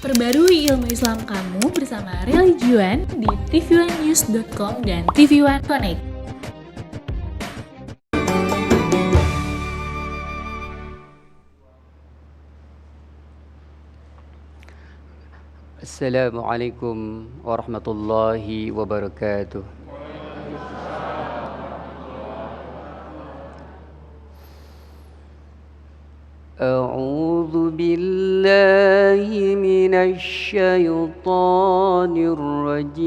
Perbarui ilmu Islam kamu bersama Religion di tv1news.com dan TV1 Connect. Assalamualaikum warahmatullahi wabarakatuh. A'udzu billahi minasy syaithanir rajim.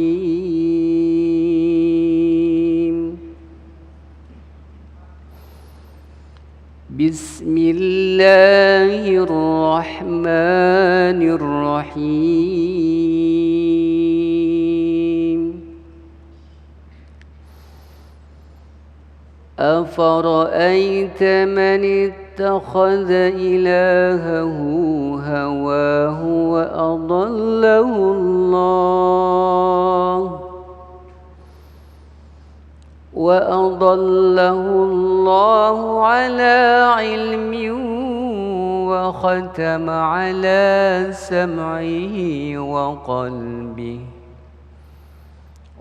Bismillahirrahmanirrahim. Afara'aita man ittakhadha ilahahu hawahu wa adallahu Allah ala ilmin wa khatama ala sam'ihi wa qalbihi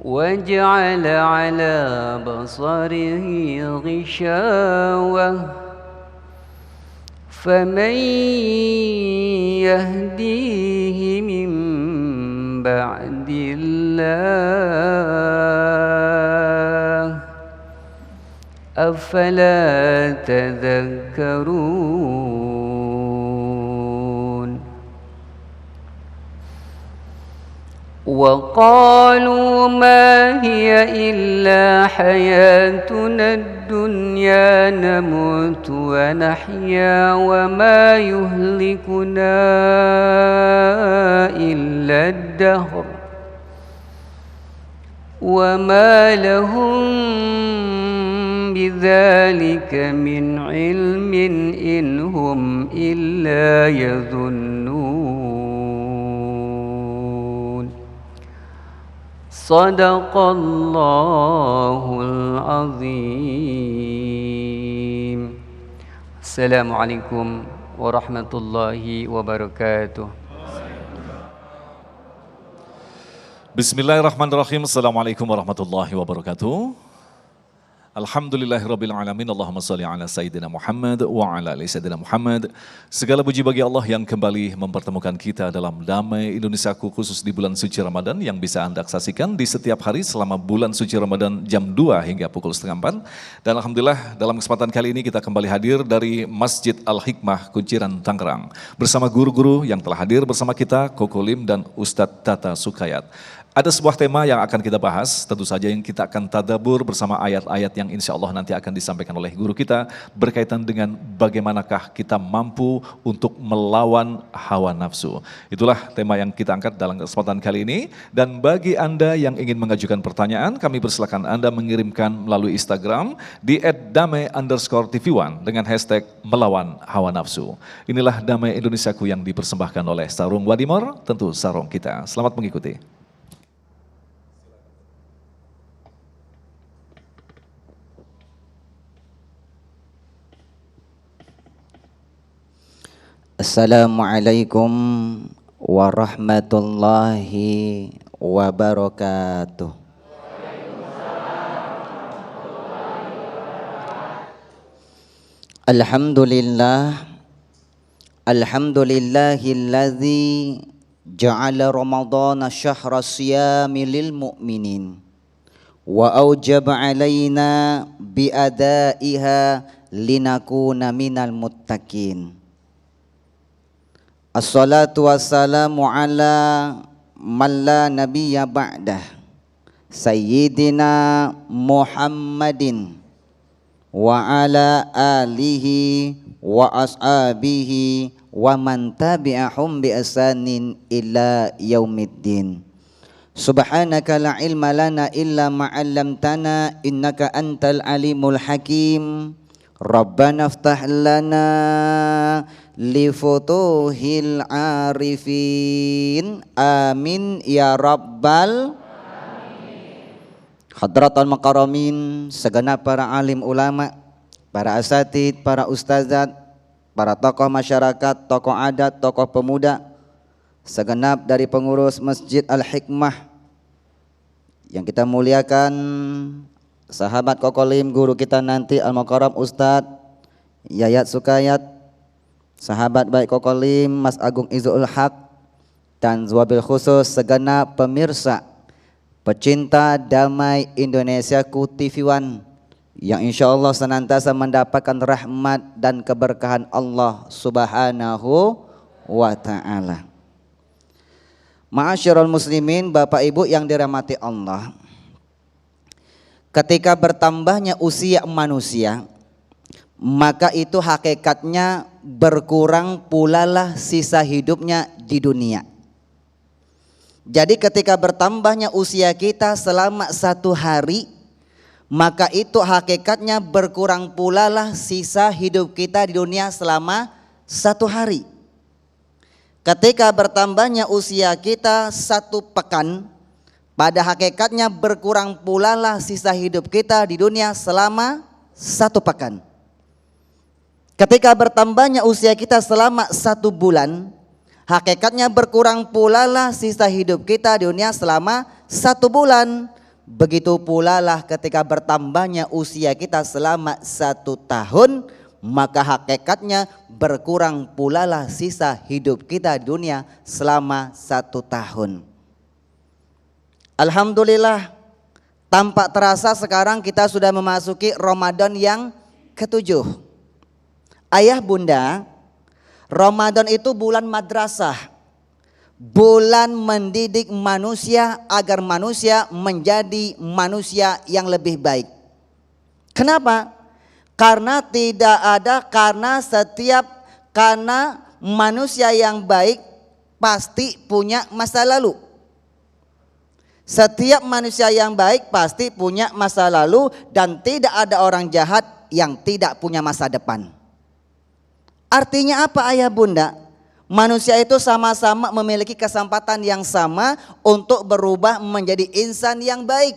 wa ja'ala ala basarihi ghishawah فمن يهديه من بعد الله أفلا تذكرون وقالوا ما هي إلا حياتنا الدنيا نموت ونحيا وما يهلكنا إلا الدهر وما لهم بذلك من علم إن هم إلا يظنون صدق الله العظيم. Assalamualaikum warahmatullahi wabarakatuh. Bismillahirrahmanirrahim. Assalamualaikum warahmatullahi wabarakatuh. Alhamdulillahirrabbilalamin. Allahumma salli ala Sayyidina Muhammad wa ala ali Sayyidina Muhammad. Segala puji bagi Allah yang kembali mempertemukan kita dalam Damai Indonesiaku khusus di bulan suci Ramadan yang bisa Anda saksikan di setiap hari selama bulan suci Ramadan jam 2 hingga pukul 3:30. Dan Alhamdulillah dalam kesempatan kali ini kita kembali hadir dari Masjid Al-Hikmah Kunciran Tangerang bersama guru-guru yang telah hadir bersama kita, Koko Lim dan Ustadz Tata Sukayat. Ada sebuah tema yang akan kita bahas, tentu saja yang kita akan tadabur bersama ayat-ayat yang insya Allah nanti akan disampaikan oleh guru kita berkaitan dengan bagaimanakah kita mampu untuk melawan hawa nafsu. Itulah tema yang kita angkat dalam kesempatan kali ini. Dan bagi Anda yang ingin mengajukan pertanyaan, kami persilakan Anda mengirimkan melalui Instagram di @damai_tv1 dengan hashtag melawan hawa nafsu. Inilah Damai Indonesiaku yang dipersembahkan oleh Sarung Wadimor, tentu sarung kita. Selamat mengikuti. Assalamualaikum warahmatullahi wabarakatuh. Alhamdulillahilladzi ja'ala ramadhana syahra siyami lil mu'minin wa aujaba alaina bi adaiha linakuna minal muttaqin. Assalatu wassalamu ala man la nabiyya ba'dah Sayyidina Muhammadin wa ala alihi wa ashabihi wa man tabi'ahum bi ihsanin ila yaumiddin. Subhanaka la ilma lana illa ma 'allamtana innaka antal alimul hakim. Rabbana iftah lana li futuhil arifin amin ya rabbal hadratul makaramin, segenap para alim ulama, para asatid, para ustazat, para tokoh masyarakat, tokoh adat, tokoh pemuda, segenap dari pengurus Masjid Al-Hikmah yang kita muliakan, sahabat Kokolim, guru kita nanti Al-Mukarram Ustadz Yayat Sukayat, sahabat baik Kokolim Mas Agung Izul Haq, dan wabil khusus segenap pemirsa pecinta damai Indonesiaku TV One yang insya Allah senantiasa mendapatkan rahmat dan keberkahan Allah Subhanahu wa ta'ala. Ma'asyiral muslimin, Bapak Ibu yang dirahmati Allah, ketika bertambahnya usia manusia, maka itu hakikatnya berkurang pulalah sisa hidupnya di dunia. Jadi ketika bertambahnya usia kita selama 1 hari, maka itu hakikatnya berkurang pulalah sisa hidup kita di dunia selama 1 hari. Ketika bertambahnya usia kita 1 pekan, pada hakikatnya berkurang pulalah sisa hidup kita di dunia selama 1 pekan. Ketika bertambahnya usia kita selama 1 bulan, hakikatnya berkurang pulalah sisa hidup kita di dunia selama 1 bulan. Begitu pulalah ketika bertambahnya usia kita selama 1 tahun, maka hakikatnya berkurang pulalah sisa hidup kita di dunia selama 1 tahun. Alhamdulillah, tampak terasa sekarang kita sudah memasuki Ramadan yang ke-7. Ayah bunda, Ramadan itu bulan madrasah, bulan mendidik manusia agar manusia menjadi manusia yang lebih baik. Kenapa? Karena karena manusia yang baik pasti punya masa lalu. Setiap manusia yang baik pasti punya masa lalu, dan tidak ada orang jahat yang tidak punya masa depan. Artinya apa ayah bunda? Manusia itu sama-sama memiliki kesempatan yang sama untuk berubah menjadi insan yang baik.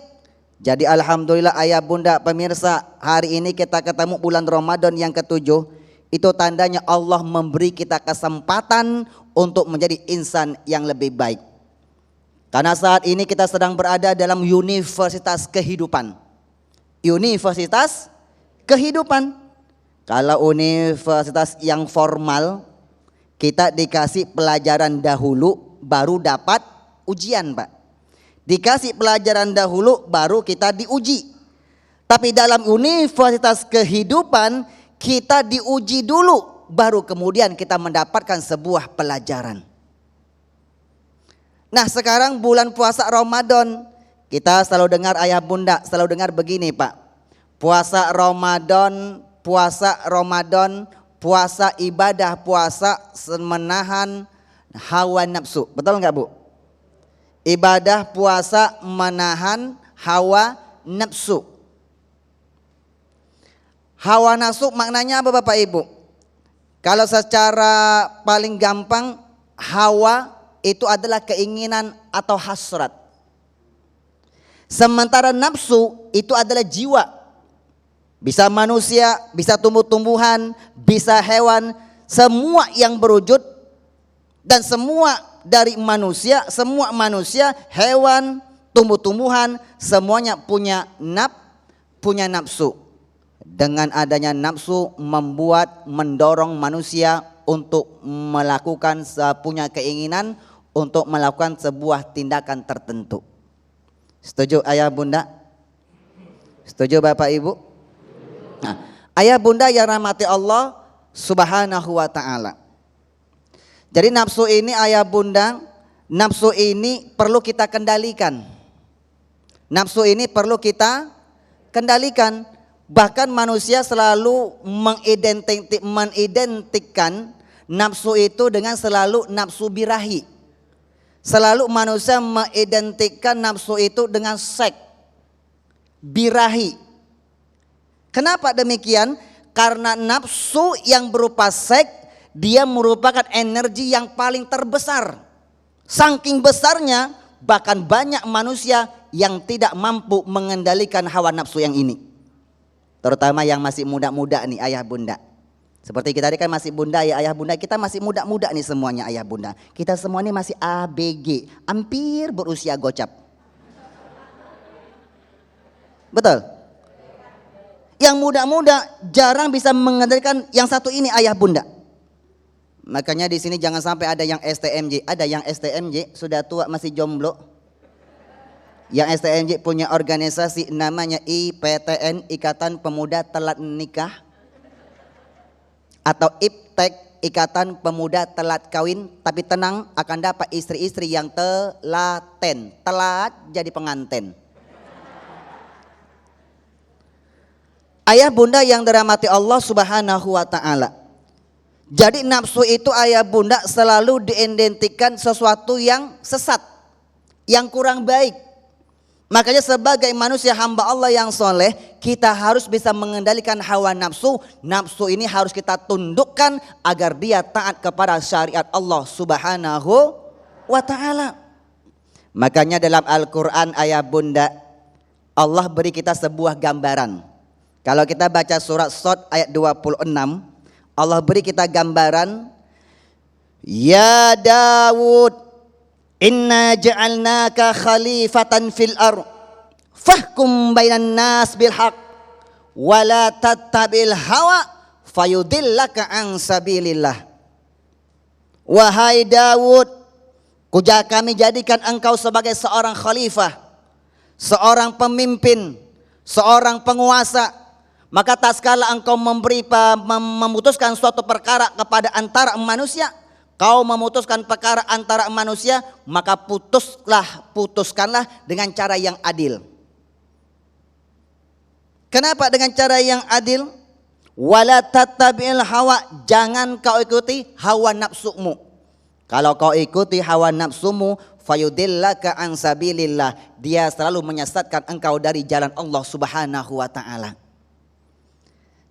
Jadi alhamdulillah ayah bunda pemirsa, hari ini kita ketemu bulan Ramadan yang ke-7. Itu tandanya Allah memberi kita kesempatan untuk menjadi insan yang lebih baik. Karena saat ini kita sedang berada dalam universitas kehidupan. Universitas kehidupan. Kalau universitas yang formal, kita dikasih pelajaran dahulu baru dapat ujian, Pak. Dikasih pelajaran dahulu baru kita diuji. Tapi dalam universitas kehidupan kita diuji dulu baru kemudian kita mendapatkan sebuah pelajaran. Nah, sekarang bulan puasa Ramadan, kita selalu dengar ayah bunda selalu dengar begini, Pak. Puasa Ramadan, puasa ibadah, puasa menahan hawa nafsu. Betul nggak Bu? Ibadah puasa menahan hawa nafsu. Hawa nafsu maknanya apa Bapak Ibu? Kalau secara paling gampang, hawa itu adalah keinginan atau hasrat. Sementara nafsu itu adalah jiwa. Bisa manusia, bisa tumbuh-tumbuhan, bisa hewan, semua yang berwujud dan semua dari manusia, semua manusia, hewan, tumbuh-tumbuhan, semuanya punya nafsu. Dengan adanya nafsu mendorong manusia untuk melakukan punya keinginan untuk melakukan sebuah tindakan tertentu. Setuju ayah bunda? Setuju Bapak Ibu? Nah, ayah bunda yang rahmati Allah Subhanahu wa ta'ala. Jadi nafsu ini ayah bunda, nafsu ini perlu kita kendalikan. Nafsu ini perlu kita kendalikan. Bahkan manusia selalu mengidentikan nafsu itu dengan selalu nafsu birahi. Selalu manusia mengidentikan nafsu itu dengan seks, birahi. Kenapa demikian? Karena nafsu yang berupa seks, dia merupakan energi yang paling terbesar. Saking besarnya, bahkan banyak manusia yang tidak mampu mengendalikan hawa nafsu yang ini. Terutama yang masih muda-muda nih ayah bunda. Seperti kita tadi kan masih bunda ya, ayah bunda, kita masih muda-muda nih semuanya ayah bunda. Kita semua ini masih ABG, hampir berusia gocap. Betul? Yang muda-muda jarang bisa mengendalikan yang satu ini ayah bunda. Makanya di sini jangan sampai ada yang STMJ, ada yang STMJ sudah tua masih jomblo. Yang STMJ punya organisasi namanya IPTN, Ikatan Pemuda Telat Nikah. Atau IPTEK, Ikatan Pemuda Telat Kawin. Tapi tenang, akan dapat istri-istri yang telaten, telat jadi pengantin. Ayah bunda yang dirahmati Allah Subhanahu wa ta'ala. Jadi nafsu itu ayah bunda selalu diidentikan sesuatu yang sesat, yang kurang baik. Makanya sebagai manusia hamba Allah yang soleh, kita harus bisa mengendalikan hawa nafsu. Nafsu ini harus kita tundukkan agar dia taat kepada syariat Allah Subhanahu wa ta'ala. Makanya dalam Al-Quran ayah bunda, Allah beri kita sebuah gambaran. Kalau kita baca surat Shad ayat 26, Allah beri kita gambaran, Ya Dawud, inna ja'alnaka khalifatan fil ardh, fahkum bainan nas bil haqq, wa la tattabil hawa, fayudillaka an sabilillah. Wahai Dawud, kami jadikan engkau sebagai seorang khalifah, seorang pemimpin, seorang penguasa. Maka tatkala engkau memutuskan suatu perkara kepada antara manusia, kau memutuskan perkara antara manusia, maka putuskanlah dengan cara yang adil. Kenapa dengan cara yang adil? Wala tattabi'il hawa, jangan kau ikuti hawa nafsumu. Kalau kau ikuti hawa nafsumu, fayudillaka an sabilillah, dia selalu menyesatkan engkau dari jalan Allah Subhanahu wa ta'ala.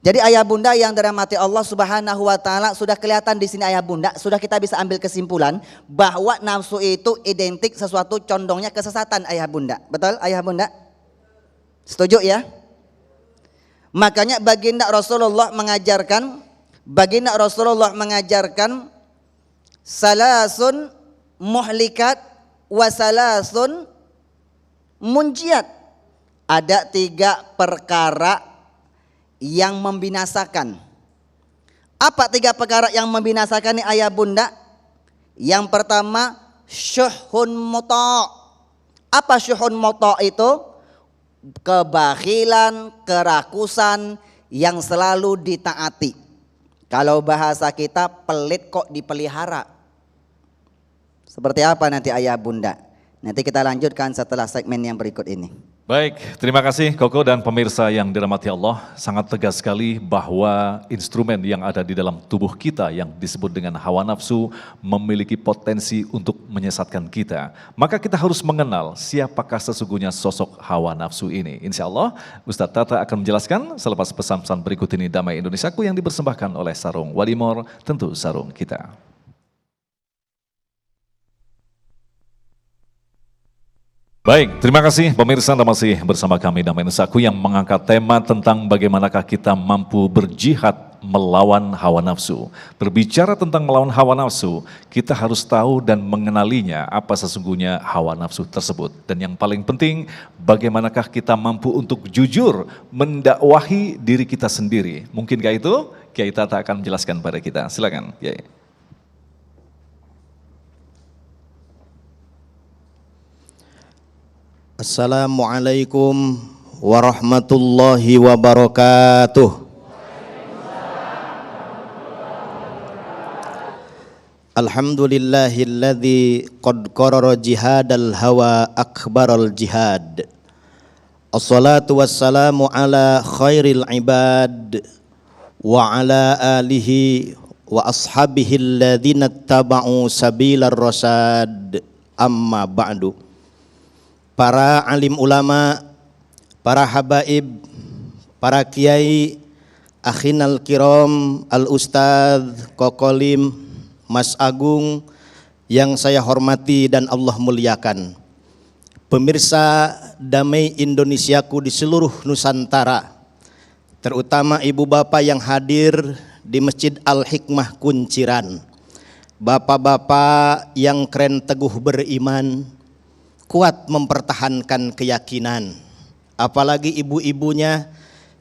Jadi ayah bunda yang dirahmati Allah Subhanahu wa ta'ala, sudah kelihatan di sini ayah bunda, sudah kita bisa ambil kesimpulan bahwa nafsu itu identik sesuatu condongnya kesesatan ayah bunda. Betul ayah bunda? Setuju ya? Makanya baginda Rasulullah mengajarkan salasun muhlikat wa salasun munjiat. Ada 3 perkara yang membinasakan. Apa 3 perkara yang membinasakan nih ayah bunda? Yang pertama, syuhun muta'. Apa syuhun muta' itu? Kebakhilan, kerakusan yang selalu ditaati. Kalau bahasa kita, pelit kok dipelihara. Seperti apa nanti ayah bunda? Nanti kita lanjutkan setelah segmen yang berikut ini. Baik, terima kasih Koko dan pemirsa yang dirahmati Allah. Sangat tegas sekali bahwa instrumen yang ada di dalam tubuh kita yang disebut dengan hawa nafsu memiliki potensi untuk menyesatkan kita. Maka kita harus mengenal siapakah sesungguhnya sosok hawa nafsu ini. Insya Allah Ustadz Tata akan menjelaskan selepas pesan-pesan berikut ini Damai Indonesiaku yang dipersembahkan oleh Sarung Wadimor, tentu sarung kita. Baik, terima kasih pemirsa, Anda masih bersama kami Damai Indonesiaku yang mengangkat tema tentang bagaimanakah kita mampu berjihad melawan hawa nafsu. Berbicara tentang melawan hawa nafsu, kita harus tahu dan mengenalinya apa sesungguhnya hawa nafsu tersebut. Dan yang paling penting, bagaimanakah kita mampu untuk jujur mendakwahi diri kita sendiri. Mungkinkah itu? Kiai Tata akan menjelaskan pada kita. Silakan, Kiai. Assalamualaikum warahmatullahi wabarakatuh. Alhamdulillahilladzi qad qarara jihadal hawa akbaral jihad. Assalatu wassalamu ala khairil ibad wa ala alihi wa ashabihi alladzina taba'u sabilar rasyad, amma ba'du. Para alim ulama, para habaib, para kiai, akhinal kiram, al-ustadz, kokolim, Mas Agung yang saya hormati dan Allah muliakan. Pemirsa Damai Indonesiaku di seluruh Nusantara, terutama ibu bapak yang hadir di Masjid Al-Hikmah Kunciran. Bapak-bapak yang keren teguh beriman, kuat mempertahankan keyakinan. Apalagi ibu-ibunya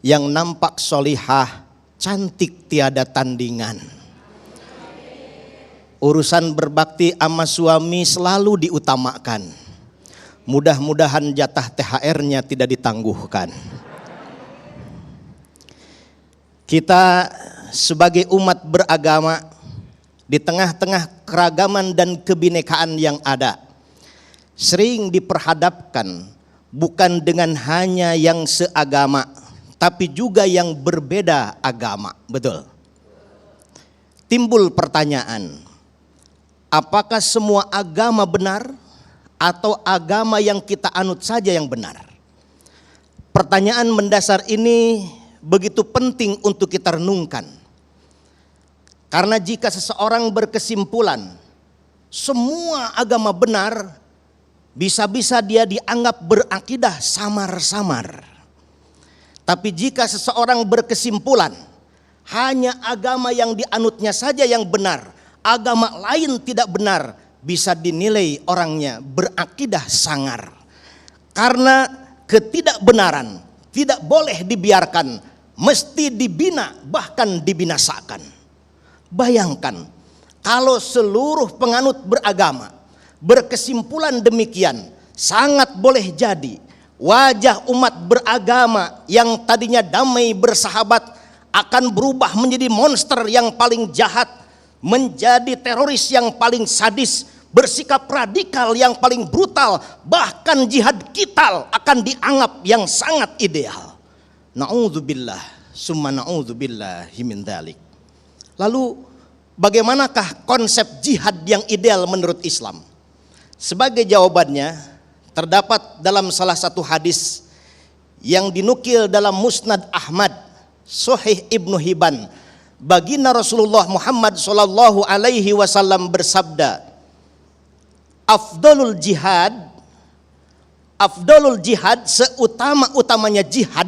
yang nampak solihah, cantik tiada tandingan. Urusan berbakti sama suami selalu diutamakan. Mudah-mudahan jatah THR-nya tidak ditangguhkan. Kita sebagai umat beragama di tengah-tengah keragaman dan kebinekaan yang ada, sering diperhadapkan bukan dengan hanya yang seagama, tapi juga yang berbeda agama. Betul. Timbul pertanyaan, apakah semua agama benar atau agama yang kita anut saja yang benar? Pertanyaan mendasar ini begitu penting untuk kita renungkan. Karena jika seseorang berkesimpulan semua agama benar, bisa-bisa dia dianggap berakidah samar-samar. Tapi jika seseorang berkesimpulan hanya agama yang dianutnya saja yang benar, agama lain tidak benar, bisa dinilai orangnya berakidah sangar. Karena ketidakbenaran tidak boleh dibiarkan, mesti dibina bahkan dibinasakan. Bayangkan kalau seluruh penganut beragama berkesimpulan demikian, sangat boleh jadi wajah umat beragama yang tadinya damai bersahabat akan berubah menjadi monster yang paling jahat, menjadi teroris yang paling sadis, bersikap radikal yang paling brutal, bahkan jihad kital akan dianggap yang sangat ideal. Na'udzubillah, summa na'udzubillahi min dzalik. Lalu bagaimanakah konsep jihad yang ideal menurut Islam? Sebagai jawabannya terdapat dalam salah satu hadis yang dinukil dalam Musnad Ahmad, Sahih Ibnu Hibban. Baginda Rasulullah Muhammad sallallahu alaihi wasallam bersabda, Afdolul jihad, seutama-utamanya jihad,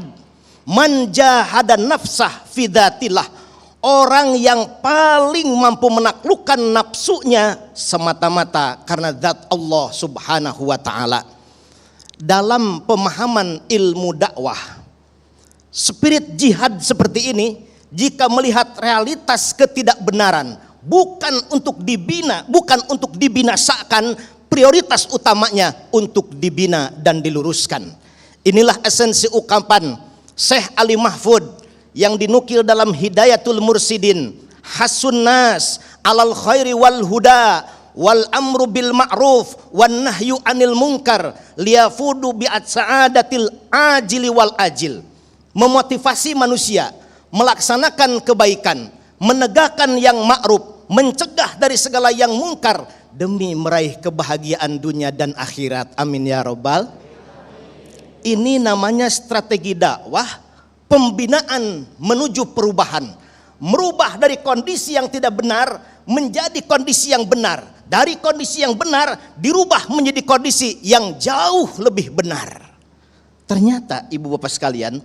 man jahada nafsah fi dzatillah, orang yang paling mampu menaklukkan nafsunya semata-mata karena zat Allah Subhanahu wa taala. Dalam pemahaman ilmu dakwah, spirit jihad seperti ini jika melihat realitas ketidakbenaran, bukan untuk dibina, bukan untuk dibinasakan, prioritas utamanya untuk dibina dan diluruskan. Inilah esensi ungkapan Syekh Ali Mahfud yang dinukil dalam Hidayatul Mursidin, hasun nas alal khairi wal huda wal amru bil ma'ruf wan nahyu anil munkar liyafudu bi'at sa'adatil ajili wal ajil. Memotivasi manusia melaksanakan kebaikan, menegakkan yang ma'ruf, mencegah dari segala yang mungkar demi meraih kebahagiaan dunia dan akhirat. Amin ya rabbal. Ini namanya strategi dakwah, pembinaan menuju perubahan, merubah dari kondisi yang tidak benar menjadi kondisi yang benar, dari kondisi yang benar dirubah menjadi kondisi yang jauh lebih benar. Ternyata ibu bapak sekalian,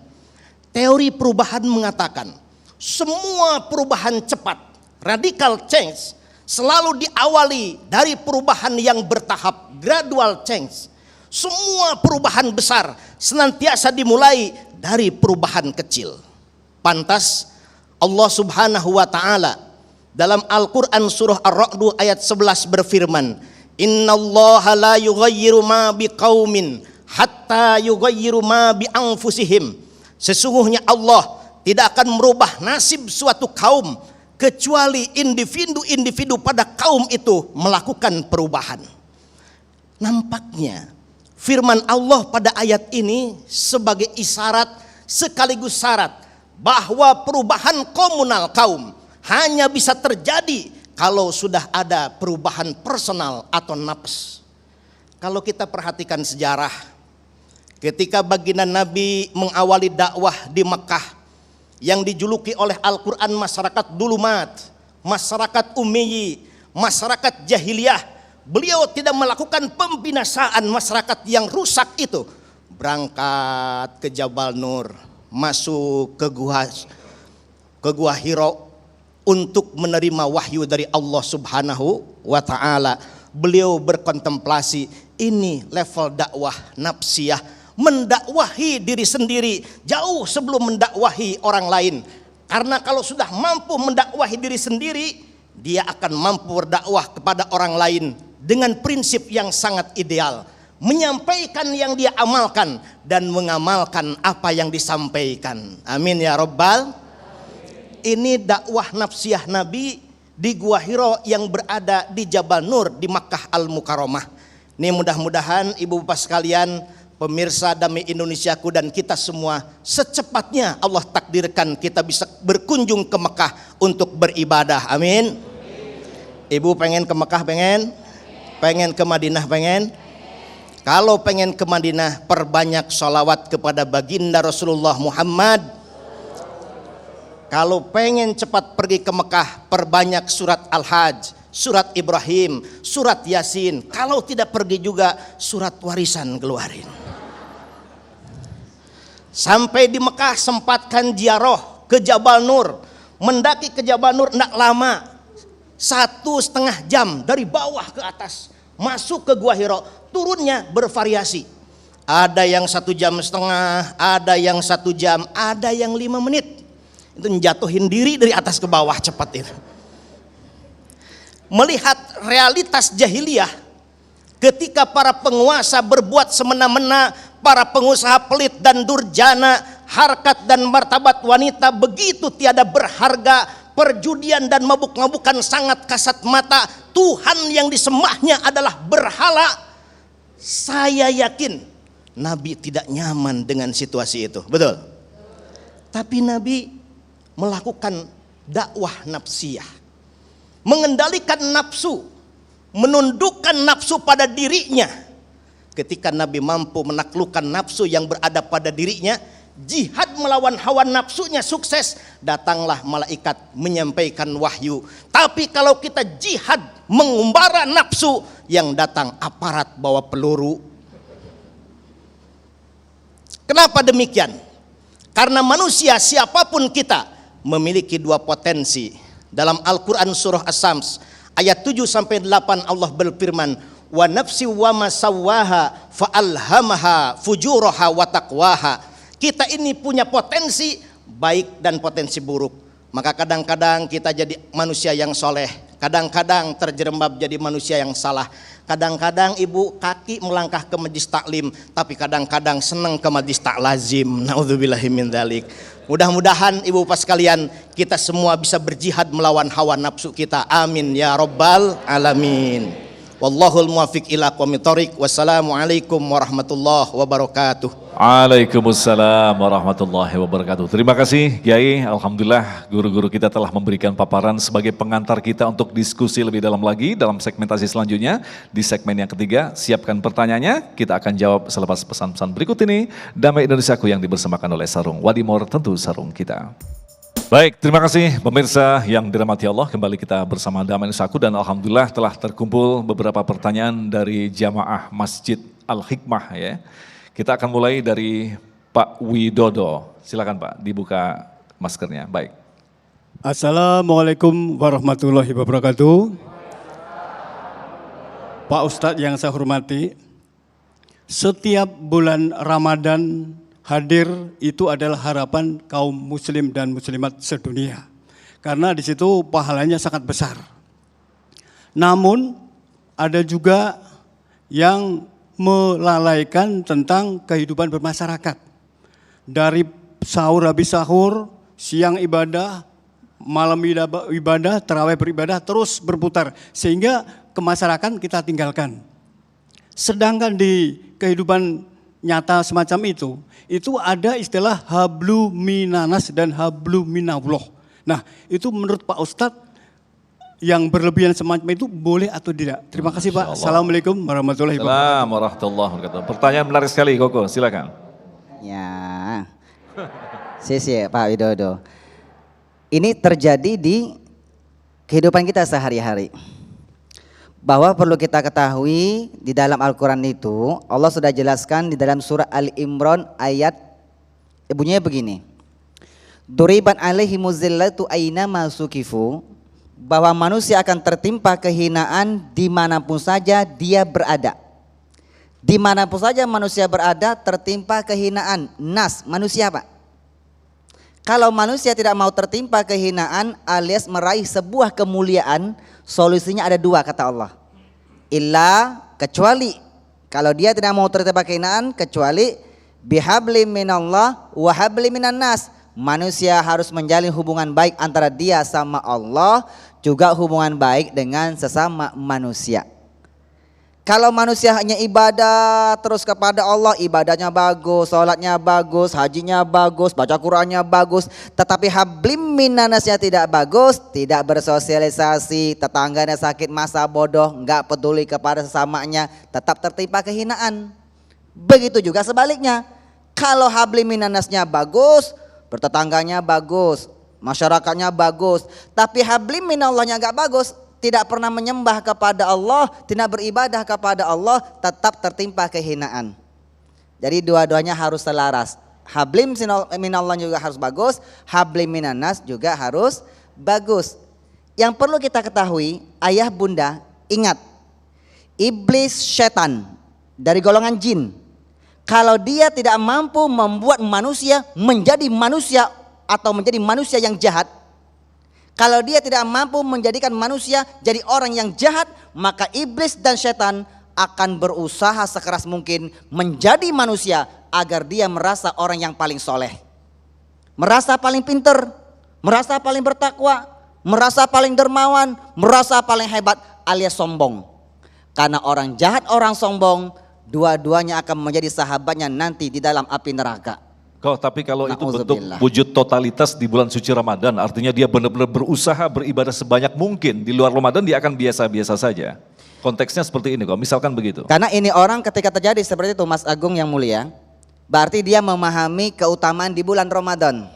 teori perubahan mengatakan semua perubahan cepat, radical change, selalu diawali dari perubahan yang bertahap, gradual change. Semua perubahan besar senantiasa dimulai dari perubahan kecil. Pantas Allah Subhanahu wa taala dalam Al-Qur'an surah Ar-Ra'd ayat 11 berfirman, "Innallaha la yughayyiru ma biqaumin hatta yughayyiru ma bi anfusihim." Sesungguhnya Allah tidak akan merubah nasib suatu kaum kecuali individu-individu pada kaum itu melakukan perubahan. Nampaknya firman Allah pada ayat ini sebagai isyarat sekaligus syarat bahwa perubahan komunal kaum hanya bisa terjadi kalau sudah ada perubahan personal atau nafs. Kalau kita perhatikan sejarah, ketika baginda Nabi mengawali dakwah di Mekah yang dijuluki oleh Al-Quran masyarakat dulumat, masyarakat ummiyi, masyarakat jahiliyah, beliau tidak melakukan pembinasaan masyarakat yang rusak itu. Berangkat ke Jabal Nur, masuk ke gua Hiro, untuk menerima wahyu dari Allah Subhanahu wa taala. Beliau berkontemplasi, ini level dakwah nafsiyah, mendakwahi diri sendiri jauh sebelum mendakwahi orang lain. Karena kalau sudah mampu mendakwahi diri sendiri, dia akan mampu berdakwah kepada orang lain dengan prinsip yang sangat ideal, menyampaikan yang dia amalkan dan mengamalkan apa yang disampaikan. Amin ya Rabbal. Ini dakwah nafsiyah Nabi di Gua Hiro yang berada di Jabal Nur di Makkah Al-Mukarramah. Ini mudah-mudahan ibu bapak sekalian, pemirsa Damai Indonesiaku dan kita semua, secepatnya Allah takdirkan kita bisa berkunjung ke Mekah untuk beribadah. Amin. Ibu pengen ke Mekah? Pengen ke Madinah? Kalau pengen ke Madinah, perbanyak sholawat kepada baginda Rasulullah Muhammad. Kalau pengen cepat pergi ke Mekah, perbanyak surat Al-Hajj, surat Ibrahim, surat Yasin. Kalau tidak pergi juga, surat warisan keluarin. Sampai di Mekah sempatkan ziarah ke Jabal Nur. Mendaki ke Jabal Nur tidak lama, 1,5 jam dari bawah ke atas. Masuk ke Gua Hiro, turunnya bervariasi. Ada yang 1,5 jam, ada yang 1 jam, ada yang 5 menit. Itu menjatuhin diri dari atas ke bawah cepat itu. Melihat realitas jahiliyah, ketika para penguasa berbuat semena-mena, para pengusaha pelit dan durjana, harkat dan martabat wanita begitu tiada berharga, perjudian dan mabuk-mabukan sangat kasat mata, Tuhan yang disembahnya adalah berhala. Saya yakin Nabi tidak nyaman dengan situasi itu, betul? Tapi Nabi melakukan dakwah nafsiyah, mengendalikan nafsu, menundukkan nafsu pada dirinya. Ketika Nabi mampu menaklukkan nafsu yang berada pada dirinya, jihad melawan hawa nafsunya sukses, datanglah malaikat menyampaikan wahyu. Tapi kalau kita jihad mengumbara nafsu, yang datang aparat bawa peluru. Kenapa demikian? Karena manusia siapapun kita memiliki 2 potensi. Dalam Al-Quran surah As-Sams ayat 7-8 Allah berfirman, wa nafsi wa ma sawwaha fa'alhamaha fujuraha wa taqwaha. Kita ini punya potensi baik dan potensi buruk. Maka kadang-kadang kita jadi manusia yang soleh, kadang-kadang terjerembab jadi manusia yang salah. Kadang-kadang ibu kaki melangkah ke majlis taklim, tapi kadang-kadang senang ke majlis taklazim. Naudzubillahi min dzalik. Mudah-mudahan ibu bapak sekalian, kita semua bisa berjihad melawan hawa nafsu kita. Amin ya Rabbal alamin. Wallahul muwaffiq ila aqwamit thoriq. Wassalamualaikum warahmatullahi wabarakatuh. Waalaikumsalam warahmatullahi wabarakatuh. Terima kasih Kiai. Alhamdulillah guru-guru kita telah memberikan paparan sebagai pengantar kita untuk diskusi lebih dalam lagi dalam segmentasi selanjutnya. Di segmen yang ketiga, siapkan pertanyaannya, kita akan jawab selepas pesan-pesan berikut ini. Damai Indonesiaku yang dipersembahkan oleh Sarung Wadimor, tentu sarung kita. Baik, terima kasih pemirsa yang dirahmati Allah. Kembali kita bersama Damai Indonesiaku dan alhamdulillah telah terkumpul beberapa pertanyaan dari jamaah Masjid Al-Hikmah ya. Kita akan mulai dari Pak Widodo. Silakan Pak, dibuka maskernya. Baik. Assalamualaikum warahmatullahi wabarakatuh. Pak Ustadz yang saya hormati, setiap bulan Ramadan hadir itu adalah harapan kaum muslim dan muslimat sedunia. Karena di situ pahalanya sangat besar. Namun ada juga yang melalaikan tentang kehidupan bermasyarakat. Dari sahur habis sahur, siang ibadah, malam ibadah, tarawih beribadah, terus berputar. Sehingga kemasyarakat kita tinggalkan. Sedangkan di kehidupan nyata semacam itu ada istilah hablu minanas dan hablu minallah. Nah itu menurut Pak Ustadz, yang berlebihan semacam itu boleh atau tidak? Terima kasih Pak. Assalamualaikum warahmatullahi wabarakatuh. Assalamualaikum warahmatullahi wabarakatuh. Pertanyaan menarik sekali Koko, silakan. Ya, sisi Pak Widodo. Ini terjadi di kehidupan kita sehari-hari. Bahwa perlu kita ketahui di dalam Al-Quran itu Allah sudah jelaskan di dalam surah Al-Imran ayat bunyinya begini. Duriban alaihimuz zillatu ainama sukifu, bahwa manusia akan tertimpa kehinaan dimanapun saja dia berada. Dimanapun saja manusia berada tertimpa kehinaan. Nas, manusia Pak. Kalau manusia tidak mau tertimpa kehinaan alias meraih sebuah kemuliaan, solusinya ada dua kata Allah. Illa, kecuali kalau dia tidak mau tertimpa kehinaan, kecuali bihablim minallah wa hablim minan nas. Manusia harus menjalin hubungan baik antara dia sama Allah, juga hubungan baik dengan sesama manusia. Kalau manusia hanya ibadah terus kepada Allah, ibadahnya bagus, sholatnya bagus, hajinya bagus, baca Qur'annya bagus, tetapi hablim minanasnya tidak bagus, tidak bersosialisasi, tetangganya sakit masa bodoh, enggak peduli kepada sesamanya, tetap tertimpa kehinaan. Begitu juga sebaliknya. Kalau hablim minanasnya bagus, bertetangganya bagus, masyarakatnya bagus, tapi hablim minallahnya enggak bagus, tidak pernah menyembah kepada Allah, tidak beribadah kepada Allah, tetap tertimpa kehinaan. Jadi dua-duanya harus selaras. Hablim minallah juga harus bagus, hablim minanas juga harus bagus. Yang perlu kita ketahui, ayah bunda, ingat, iblis setan dari golongan jin, kalau dia tidak mampu membuat manusia menjadi manusia atau menjadi manusia yang jahat, kalau dia tidak mampu menjadikan manusia jadi orang yang jahat, maka iblis dan setan akan berusaha sekeras mungkin menjadi manusia agar dia merasa orang yang paling soleh, merasa paling pinter, merasa paling bertakwa, merasa paling dermawan, merasa paling hebat alias sombong. Karena orang jahat, orang sombong, dua-duanya akan menjadi sahabatnya nanti di dalam api neraka. Tapi kalau itu bentuk wujud totalitas di bulan suci Ramadan, artinya dia benar-benar berusaha beribadah sebanyak mungkin. Di luar Ramadan dia akan biasa-biasa saja. Konteksnya seperti ini kok, misalkan begitu. Karena ini orang ketika terjadi seperti itu Mas Agung yang mulia, berarti dia memahami keutamaan di bulan Ramadan.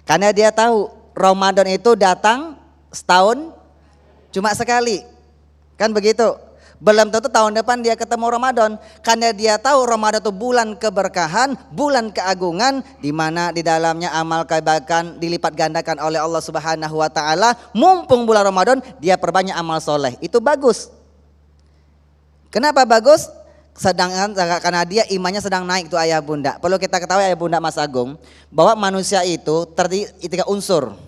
Karena dia tahu Ramadan itu datang setahun cuma sekali. Kan begitu? Belum tentu tahun depan dia ketemu Ramadan, karena dia tahu Ramadan itu bulan keberkahan, bulan keagungan, di mana di dalamnya amal kebaikan dilipat gandakan oleh Allah Subhanahu wa taala. Mumpung bulan Ramadan dia perbanyak amal soleh, itu bagus. Kenapa bagus? Sedangkan karena dia imannya sedang naik tuh ayah bunda. Perlu kita ketahui ayah bunda Mas Agung, bahwa manusia itu terdiri 3 unsur.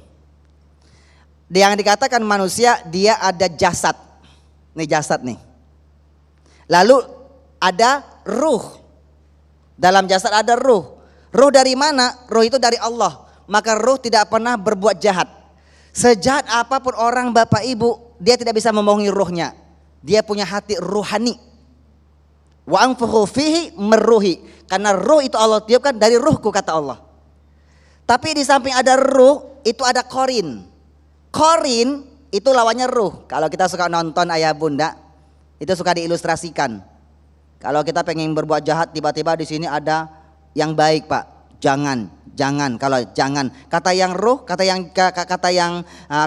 Yang dikatakan manusia, dia ada jasad. Nih jasad nih. Lalu ada ruh. Dalam jasad ada ruh. Ruh dari mana? Ruh itu dari Allah. Maka ruh tidak pernah berbuat jahat. Sejahat apapun orang bapak ibu, dia tidak bisa membohongi ruhnya. Dia punya hati ruhani. Wa anfukhu fihi meruhi. Karena ruh itu Allah tiupkan dari ruhku kata Allah. Tapi di samping ada ruh, itu ada korin. Korin itu lawannya ruh. Kalau kita suka nonton ayah bunda, itu suka diilustrasikan. Kalau kita pengen berbuat jahat, tiba-tiba di sini ada yang baik Pak. Jangan. Kalau jangan. Kata yang ruh, kata yang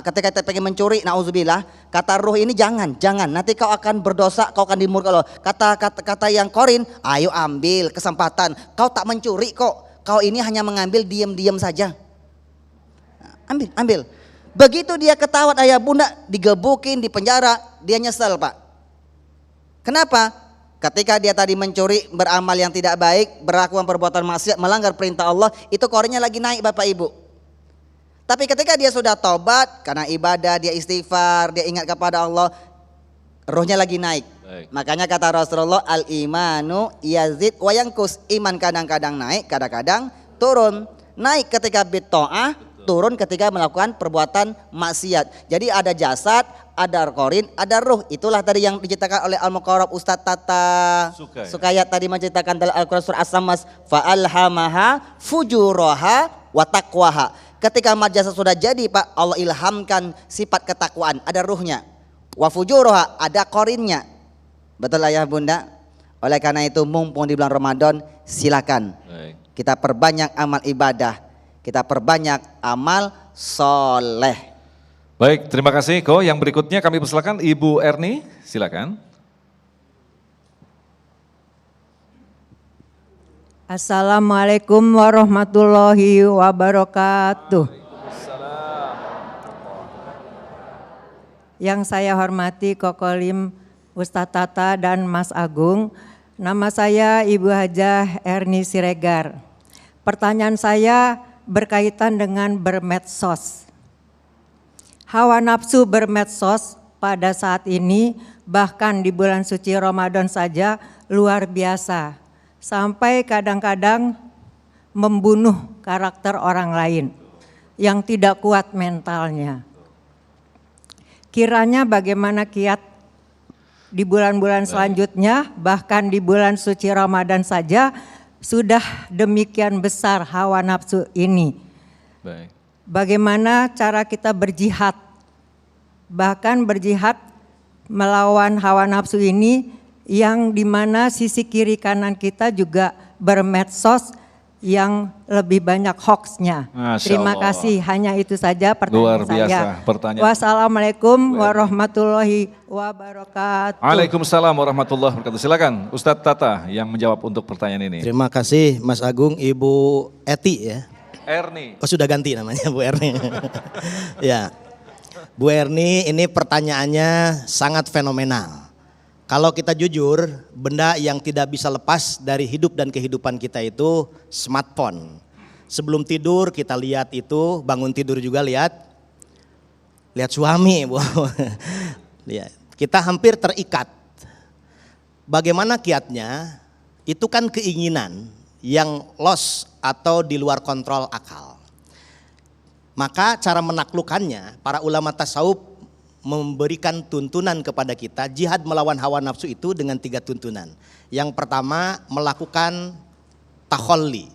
ketika kita pengen mencuri, nauzubillah, kata ruh ini jangan. Nanti kau akan berdosa, kau akan dimurka Allah. Kata yang korin, ayo ambil kesempatan. Kau tak mencuri kok. Kau ini hanya mengambil diam-diam saja. Ambil. Begitu dia ketahuan ayah bunda, digebukin, di penjara, dia nyesel Pak. Kenapa? Ketika dia tadi mencuri, beramal yang tidak baik, berlakukan perbuatan maksiat, melanggar perintah Allah, itu korinnya lagi naik Bapak Ibu. Tapi ketika dia sudah tobat, karena ibadah, dia istighfar, dia ingat kepada Allah, ruhnya lagi naik. Baik. Makanya kata Rasulullah, al-imanu yazid wa yanqus. Iman kadang-kadang naik, kadang-kadang turun. Naik ketika bitta'ah, turun ketika melakukan perbuatan maksiat. Jadi ada jasad, ada korin, ada ruh. Itulah tadi yang diceritakan oleh Al-Muqarrab Ustadz Tata Sukayat tadi menceritakan dalam Al-Quran surah As-Sammas, fa'alhamaha fujuraha wa taqwaha. Ketika jasad sudah jadi Pak, Allah ilhamkan sifat ketakwaan, ada ruhnya. Wa fujuraha, ada korinnya. Betul ayah bunda? Oleh karena itu mumpung di bulan Ramadan, silakan kita perbanyak amal ibadah, kita perbanyak amal soleh. Baik, terima kasih Ko. Yang berikutnya kami persilakan Ibu Erni, silakan. Assalamualaikum warahmatullahi wabarakatuh. Yang saya hormati Kokolim, Ustadz Tata dan Mas Agung, nama saya Ibu Hajah Erni Siregar. Pertanyaan saya berkaitan dengan bermedsos. Hawa nafsu bermedsos pada saat ini, bahkan di bulan suci Ramadan saja luar biasa. Sampai kadang-kadang membunuh karakter orang lain yang tidak kuat mentalnya. Kiranya bagaimana kiat di bulan-bulan selanjutnya, bahkan di bulan suci Ramadan saja sudah demikian besar hawa nafsu ini. Baik. Bagaimana cara kita berjihad, bahkan berjihad melawan hawa nafsu ini, yang dimana sisi kiri kanan kita juga bermedsos yang lebih banyak hoaxnya. Terima kasih, hanya itu saja pertanyaan Luar biasa saya. pertanyaan. Wassalamualaikum warahmatullahi wabarakatuh. Waalaikumsalam warahmatullahi wabarakatuh. Silakan Ustadz Tata yang menjawab untuk pertanyaan ini. Terima kasih Mas Agung, Ibu Eti ya. Erni. Oh sudah ganti namanya Bu Erni. Ya, Bu Erni, ini pertanyaannya sangat fenomenal. Kalau kita jujur, benda yang tidak bisa lepas dari hidup dan kehidupan kita itu smartphone. Sebelum tidur kita lihat itu, bangun tidur juga lihat suami. Lihat. Kita hampir terikat. Bagaimana kiatnya? Itu kan keinginan yang lost atau di luar kontrol akal. Maka cara menaklukkannya, para ulama tasawuf memberikan tuntunan kepada kita, jihad melawan hawa nafsu itu dengan 3 tuntunan. Yang pertama, melakukan takhalli,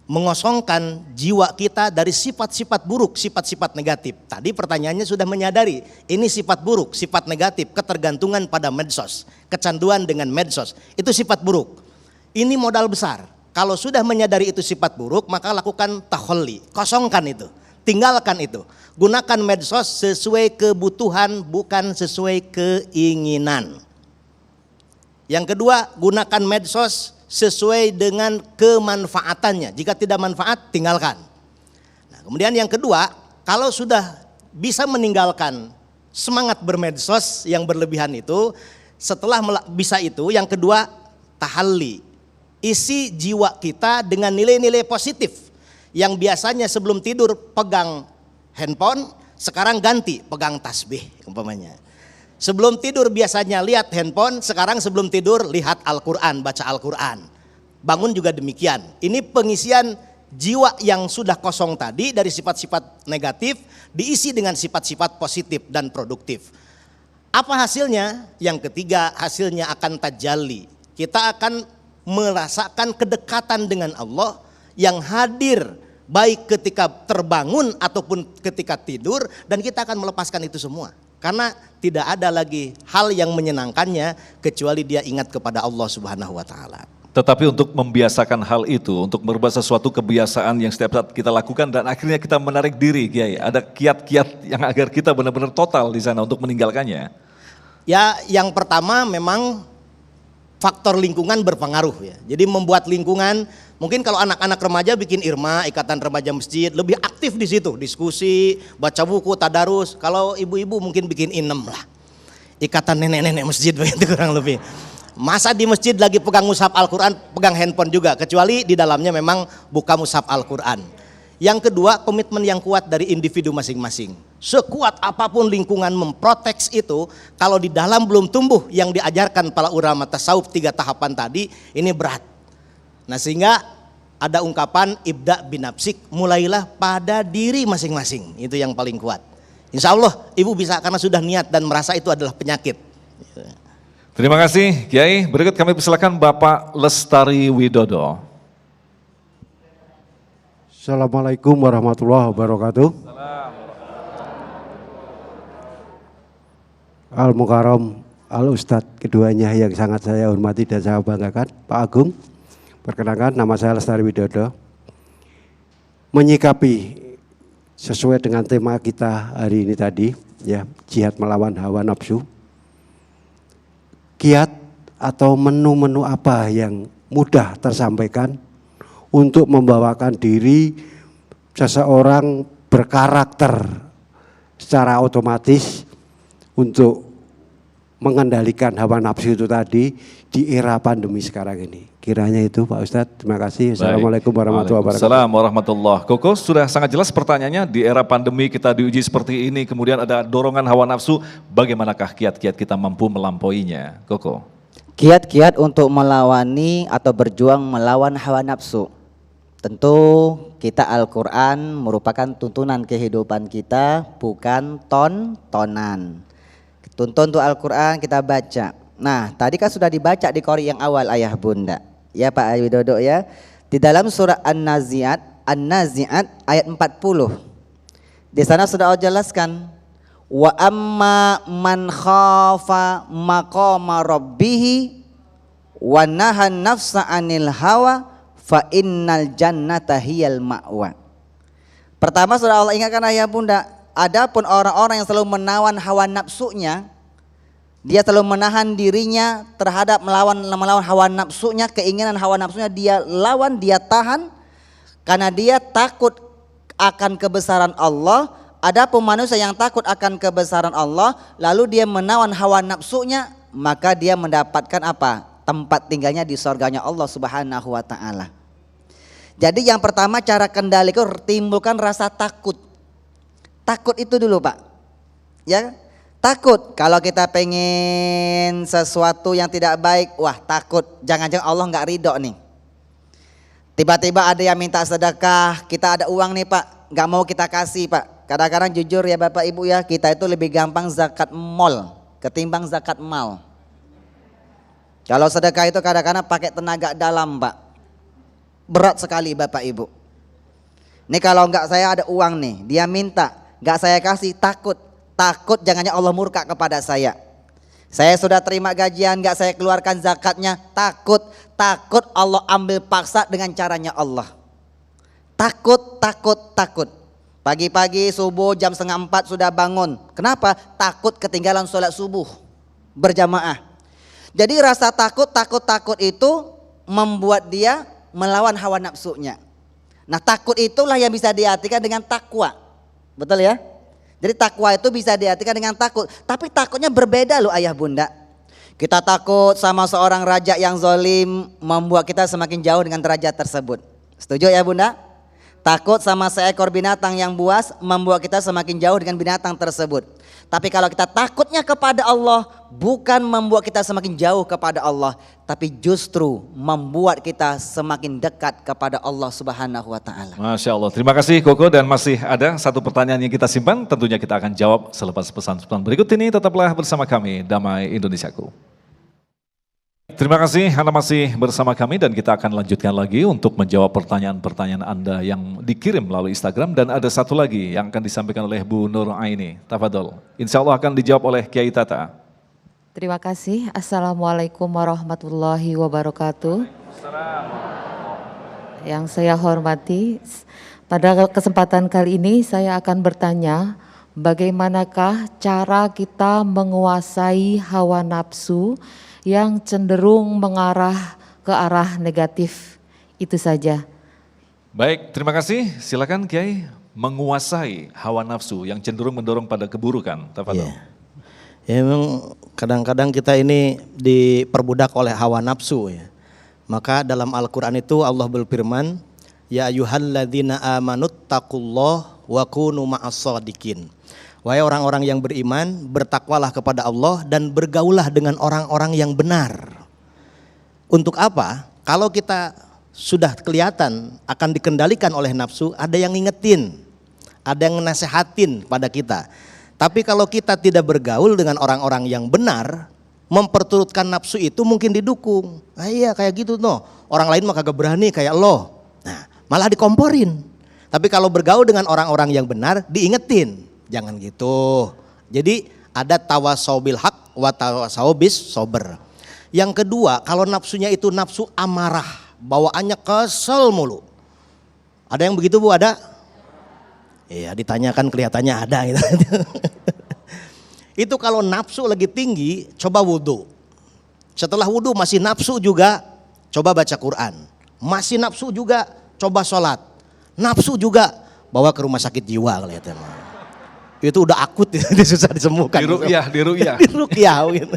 mengosongkan jiwa kita dari sifat-sifat buruk, sifat-sifat negatif. Tadi pertanyaannya sudah menyadari, ini sifat buruk, sifat negatif, ketergantungan pada medsos, kecanduan dengan medsos, itu sifat buruk. Ini modal besar. Kalau sudah menyadari itu sifat buruk, maka lakukan takhalli, kosongkan itu. Tinggalkan itu. Gunakan medsos sesuai kebutuhan, bukan sesuai keinginan. Yang kedua, gunakan medsos sesuai dengan kemanfaatannya. Jika tidak manfaat, tinggalkan. Nah, kemudian yang kedua, kalau sudah bisa meninggalkan semangat bermedsos yang berlebihan itu, setelah bisa itu, yang kedua, tahalli. Isi jiwa kita dengan nilai-nilai positif. Yang biasanya sebelum tidur pegang handphone, sekarang ganti pegang tasbih umpamanya. Sebelum tidur biasanya lihat handphone, sekarang sebelum tidur lihat Al-Quran, baca Al-Quran. Bangun juga demikian. Ini pengisian jiwa yang sudah kosong tadi dari sifat-sifat negatif, diisi dengan sifat-sifat positif dan produktif. Apa hasilnya? Yang ketiga, hasilnya akan tajalli. Kita akan merasakan kedekatan dengan Allah yang hadir baik ketika terbangun ataupun ketika tidur, dan kita akan melepaskan itu semua. Karena tidak ada lagi hal yang menyenangkannya kecuali dia ingat kepada Allah Subhanahu wa taala. Tetapi untuk membiasakan hal itu, untuk merubah sesuatu kebiasaan yang setiap saat kita lakukan dan akhirnya kita menarik diri, Kiai, ada kiat-kiat yang agar kita benar-benar total di sana untuk meninggalkannya. Ya, yang pertama memang faktor lingkungan berpengaruh ya. Jadi membuat lingkungan, mungkin kalau anak-anak remaja bikin IRMA, Ikatan Remaja Masjid, lebih aktif di situ, diskusi, baca buku, tadarus. Kalau ibu-ibu mungkin bikin INEM lah, Ikatan Nenek-Nenek Masjid begitu kurang lebih. Masa di masjid lagi pegang mushaf Al-Quran, pegang handphone juga, kecuali di dalamnya memang buka mushaf Al-Quran. Yang kedua, komitmen yang kuat dari individu masing-masing. Sekuat apapun lingkungan memproteks itu, kalau di dalam belum tumbuh yang diajarkan para ulama tasawuf 3 tahapan tadi, ini berat. Nah, sehingga ada ungkapan ibda binafsik, mulailah pada diri masing-masing. Itu yang paling kuat. Insya Allah ibu bisa, karena sudah niat dan merasa itu adalah penyakit. Terima kasih Kiai. Berikut kami persilakan Bapak Lestari Widodo. Assalamualaikum warahmatullahi wabarakatuh. Al-Mukarram, Al-Ustadz keduanya yang sangat saya hormati dan saya banggakan, Pak Agung. Perkenalkan, nama saya Lestari Widodo. Menyikapi sesuai dengan tema kita hari ini tadi, ya, jihad melawan hawa nafsu. Kiat atau menu-menu apa yang mudah tersampaikan untuk membawakan diri seseorang berkarakter secara otomatis untuk mengendalikan hawa nafsu itu tadi di era pandemi sekarang ini. Kiranya itu Pak Ustadz, terima kasih. Assalamualaikum warahmatullahi wabarakatuh. Assalamualaikum warahmatullahi wabarakatuh. Koko sudah sangat jelas pertanyaannya, di era pandemi kita diuji seperti ini, kemudian ada dorongan hawa nafsu, bagaimanakah kiat-kiat kita mampu melampauinya? Koko. Kiat-kiat untuk melawani atau berjuang melawan hawa nafsu. Tentu kita Al-Quran merupakan tuntunan kehidupan kita, bukan tontonan. Tuntun untuk Al-Quran kita baca. Nah, tadi kan sudah dibaca di qori yang awal ayah bunda. Ya Pak Widodo ya. Di dalam surah An-Nazi'at ayat 40. Di sana sudah Allah jelaskan, wa amma man khafa maqama rabbihi wa nahan nafsa 'anil hawa fa innal jannata hiyal ma'wa. Pertama sudah Allah ingatkan ayah bunda, adapun orang-orang yang selalu menawan hawa nafsunya, dia selalu menahan dirinya terhadap melawan hawa nafsunya, keinginan hawa nafsunya dia lawan, dia tahan karena dia takut akan kebesaran Allah. Adapun manusia yang takut akan kebesaran Allah lalu dia menawan hawa nafsunya, maka dia mendapatkan apa? Tempat tinggalnya di surganya Allah Subhanahu wa taala. Jadi yang pertama cara kendalikan, timbulkan rasa takut. Takut itu dulu Pak. Ya, takut. Kalau kita pengen sesuatu yang tidak baik, wah takut. Jangan-jangan Allah nggak ridho nih. Tiba-tiba ada yang minta sedekah, kita ada uang nih Pak, nggak mau kita kasih Pak. Kadang-kadang jujur ya Bapak Ibu ya, kita itu lebih gampang zakat mal ketimbang zakat mal. Kalau sedekah itu kadang-kadang pakai tenaga dalam Pak. Berat sekali Bapak Ibu. Nih kalau enggak saya ada uang nih, dia minta, enggak saya kasih, takut jangannya Allah murka kepada saya. Saya sudah terima gajian, enggak saya keluarkan zakatnya, takut Allah ambil paksa dengan caranya Allah. Takut. Pagi-pagi subuh jam 3:30 sudah bangun. Kenapa? Takut ketinggalan sholat subuh berjamaah. Jadi rasa takut itu membuat dia melawan hawa nafsunya. Nah takut itulah yang bisa diartikan dengan takwa. Betul ya? Jadi takwa itu bisa diartikan dengan takut. Tapi takutnya berbeda loh ayah bunda. Kita takut sama seorang raja yang zalim, membuat kita semakin jauh dengan derajat tersebut. Setuju ya bunda? Takut sama seekor binatang yang buas, membuat kita semakin jauh dengan binatang tersebut. Tapi kalau kita takutnya kepada Allah, bukan membuat kita semakin jauh kepada Allah, tapi justru membuat kita semakin dekat kepada Allah Subhanahu wa taala. Masya Allah, terima kasih Koko, dan masih ada satu pertanyaan yang kita simpan, tentunya kita akan jawab selepas pesan-pesan berikut ini. Tetaplah bersama kami, Damai Indonesiaku. Terima kasih Anda masih bersama kami, dan kita akan lanjutkan lagi untuk menjawab pertanyaan-pertanyaan Anda yang dikirim melalui Instagram, dan ada satu lagi yang akan disampaikan oleh Bu Nur Aini. Tafadhol. Insya Allah akan dijawab oleh Kiai Tata. Terima kasih. Assalamualaikum warahmatullahi wabarakatuh. Yang saya hormati, pada kesempatan kali ini saya akan bertanya, bagaimanakah cara kita menguasai hawa nafsu yang cenderung mengarah ke arah negatif? Itu saja. Baik, terima kasih. Silakan Kiai, menguasai hawa nafsu yang cenderung mendorong pada keburukan. Tafadhol. Ya memang kadang-kadang kita ini diperbudak oleh hawa nafsu ya. Maka dalam Al-Quran itu Allah berfirman, ya ayyuhalladzina amanuttaqullaha wa kunu ma'as-shadiqin. Wahai orang-orang yang beriman, bertakwalah kepada Allah dan bergaulah dengan orang-orang yang benar. Untuk apa? Kalau kita sudah kelihatan akan dikendalikan oleh nafsu, ada yang ngingetin, ada yang nasehatin pada kita. Tapi kalau kita tidak bergaul dengan orang-orang yang benar, memperturutkan nafsu itu mungkin didukung. Ah iya kayak gitu no, orang lain mah kagak berani kayak lo. Nah malah dikomporin. Tapi kalau bergaul dengan orang-orang yang benar, diingetin. Jangan gitu. Jadi ada tawasau bil haq wa tawasau bis sober. Yang kedua, kalau nafsunya itu nafsu amarah, bawaannya kesel mulu. Ada yang begitu Bu, ada? Iya, ditanyakan kelihatannya ada gitu. Itu kalau nafsu lagi tinggi, coba wudhu. Setelah wudhu masih nafsu juga, coba baca Quran. Masih nafsu juga, coba sholat. Nafsu juga bawa ke rumah sakit jiwa kelihatan. Itu udah akut, dia susah disembuhkan. Di ru'yah. Di ruqyah gitu.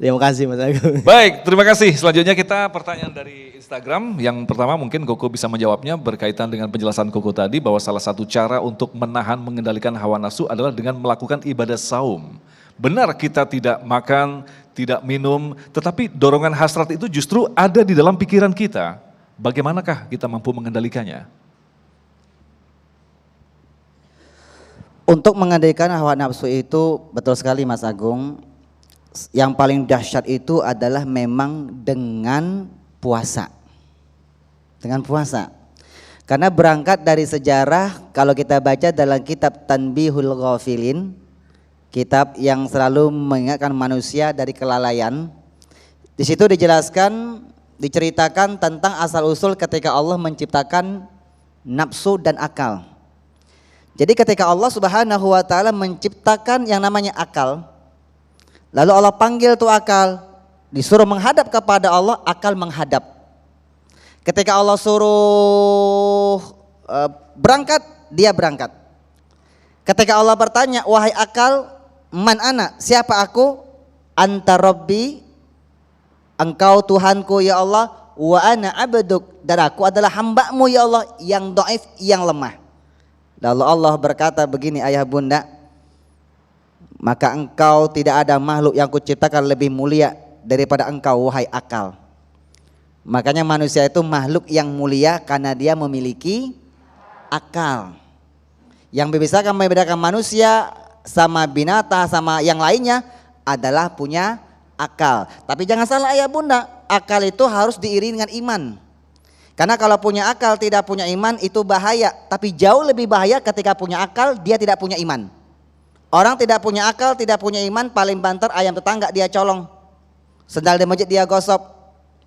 Terima kasih Mas Agung. Baik, terima kasih. Selanjutnya kita pertanyaan dari Instagram. Yang pertama mungkin Koko bisa menjawabnya berkaitan dengan penjelasan Koko tadi bahwa salah satu cara untuk menahan mengendalikan hawa nafsu adalah dengan melakukan ibadah saum. Benar kita tidak makan, tidak minum, tetapi dorongan hasrat itu justru ada di dalam pikiran kita. Bagaimanakah kita mampu mengendalikannya? Untuk mengendalikan hawa nafsu itu betul sekali Mas Agung. Yang paling dahsyat itu adalah memang dengan puasa. Dengan puasa. Karena berangkat dari sejarah, kalau kita baca dalam kitab Tanbihul Ghafilin, kitab yang selalu mengingatkan manusia dari kelalaian. Di situ dijelaskan, diceritakan tentang asal-usul ketika Allah menciptakan nafsu dan akal. Jadi ketika Allah Subhanahu wa taala menciptakan yang namanya akal, lalu Allah panggil tuh akal, disuruh menghadap kepada Allah, akal menghadap. Ketika Allah suruh berangkat, dia berangkat. Ketika Allah bertanya, wahai akal, man ana, siapa aku? Anta Rabbi, engkau Tuhanku ya Allah, wa ana abduk, dan aku adalah hambamu ya Allah yang dhaif, yang lemah. Lalu Allah berkata begini, ayah bunda, maka engkau tidak ada makhluk yang kuciptakan lebih mulia daripada engkau wahai akal. Makanya manusia itu makhluk yang mulia karena dia memiliki akal. Yang membedakan manusia sama binatang sama yang lainnya adalah punya akal. Tapi jangan salah ayah bunda, akal itu harus diiringi dengan iman. Karena kalau punya akal tidak punya iman itu bahaya. Tapi jauh lebih bahaya ketika punya akal dia tidak punya iman. Orang tidak punya akal, tidak punya iman, paling banter ayam tetangga dia colong. Sendal di masjid dia gosok.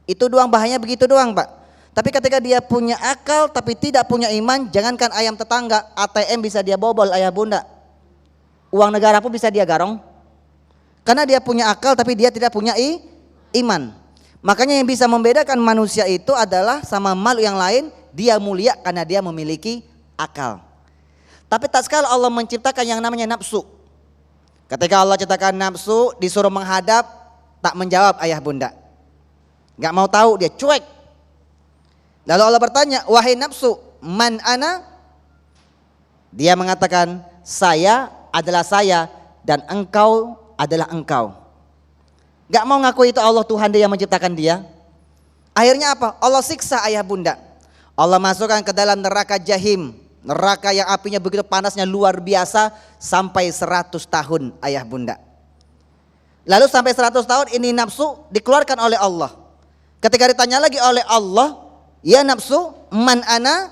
Itu doang bahayanya, begitu doang Pak. Tapi ketika dia punya akal tapi tidak punya iman, jangankan ayam tetangga, ATM bisa dia bobol ayah bunda. Uang negara pun bisa dia garong. Karena dia punya akal tapi dia tidak punya iman. Makanya yang bisa membedakan manusia itu adalah sama makhluk yang lain, dia mulia karena dia memiliki akal. Tapi tak sekali Allah menciptakan yang namanya nafsu. Ketika Allah ciptakan nafsu, disuruh menghadap, tak menjawab ayah bunda. Gak mau tahu, dia cuek. Lalu Allah bertanya, wahai nafsu, man ana? Dia mengatakan, saya adalah saya dan engkau adalah engkau. Gak mau ngaku itu Allah Tuhan dia yang menciptakan dia. Akhirnya apa? Allah siksa ayah bunda. Allah masukkan ke dalam neraka jahim. Neraka yang apinya begitu panasnya luar biasa sampai 100 tahun ayah bunda. Lalu sampai 100 tahun ini nafsu dikeluarkan oleh Allah. Ketika ditanya lagi oleh Allah, ya nafsu, man ana?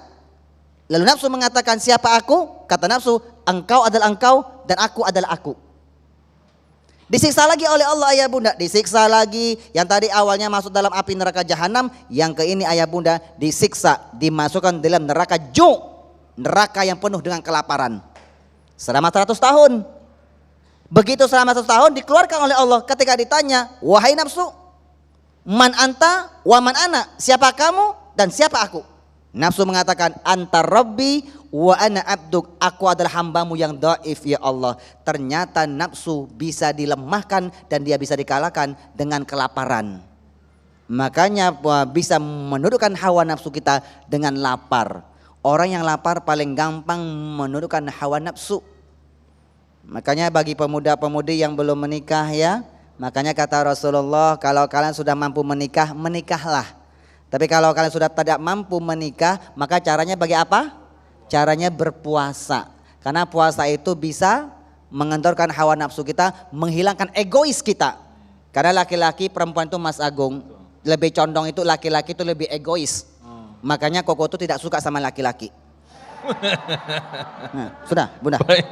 Lalu nafsu mengatakan siapa aku? Kata nafsu, engkau adalah engkau dan aku adalah aku. Disiksa lagi oleh Allah ayah bunda, disiksa lagi. Yang tadi awalnya masuk dalam api neraka jahanam, yang ke ini ayah bunda disiksa, dimasukkan dalam neraka neraka yang penuh dengan kelaparan selama 100 tahun. Begitu selama 100 tahun dikeluarkan oleh Allah. Ketika ditanya, wahai nafsu, man anta wa man ana, siapa kamu dan siapa aku? Nafsu mengatakan, anta Rabbi wa ana abduk, aku adalah hambamu yang dhaif ya Allah. Ternyata nafsu bisa dilemahkan dan dia bisa dikalahkan dengan kelaparan. Makanya bisa menundukkan hawa nafsu kita dengan lapar. Orang yang lapar paling gampang menundukkan hawa nafsu. Makanya bagi pemuda-pemudi yang belum menikah ya, makanya kata Rasulullah, kalau kalian sudah mampu menikah, menikahlah. Tapi kalau kalian sudah tidak mampu menikah, maka caranya bagi apa? Caranya berpuasa. Karena puasa itu bisa mengendorkan hawa nafsu kita, menghilangkan egois kita. Karena laki-laki, perempuan itu Mas Agung, lebih condong itu laki-laki itu lebih egois. Makanya Koko itu tidak suka sama laki-laki. Nah, sudah, bunda. Baik.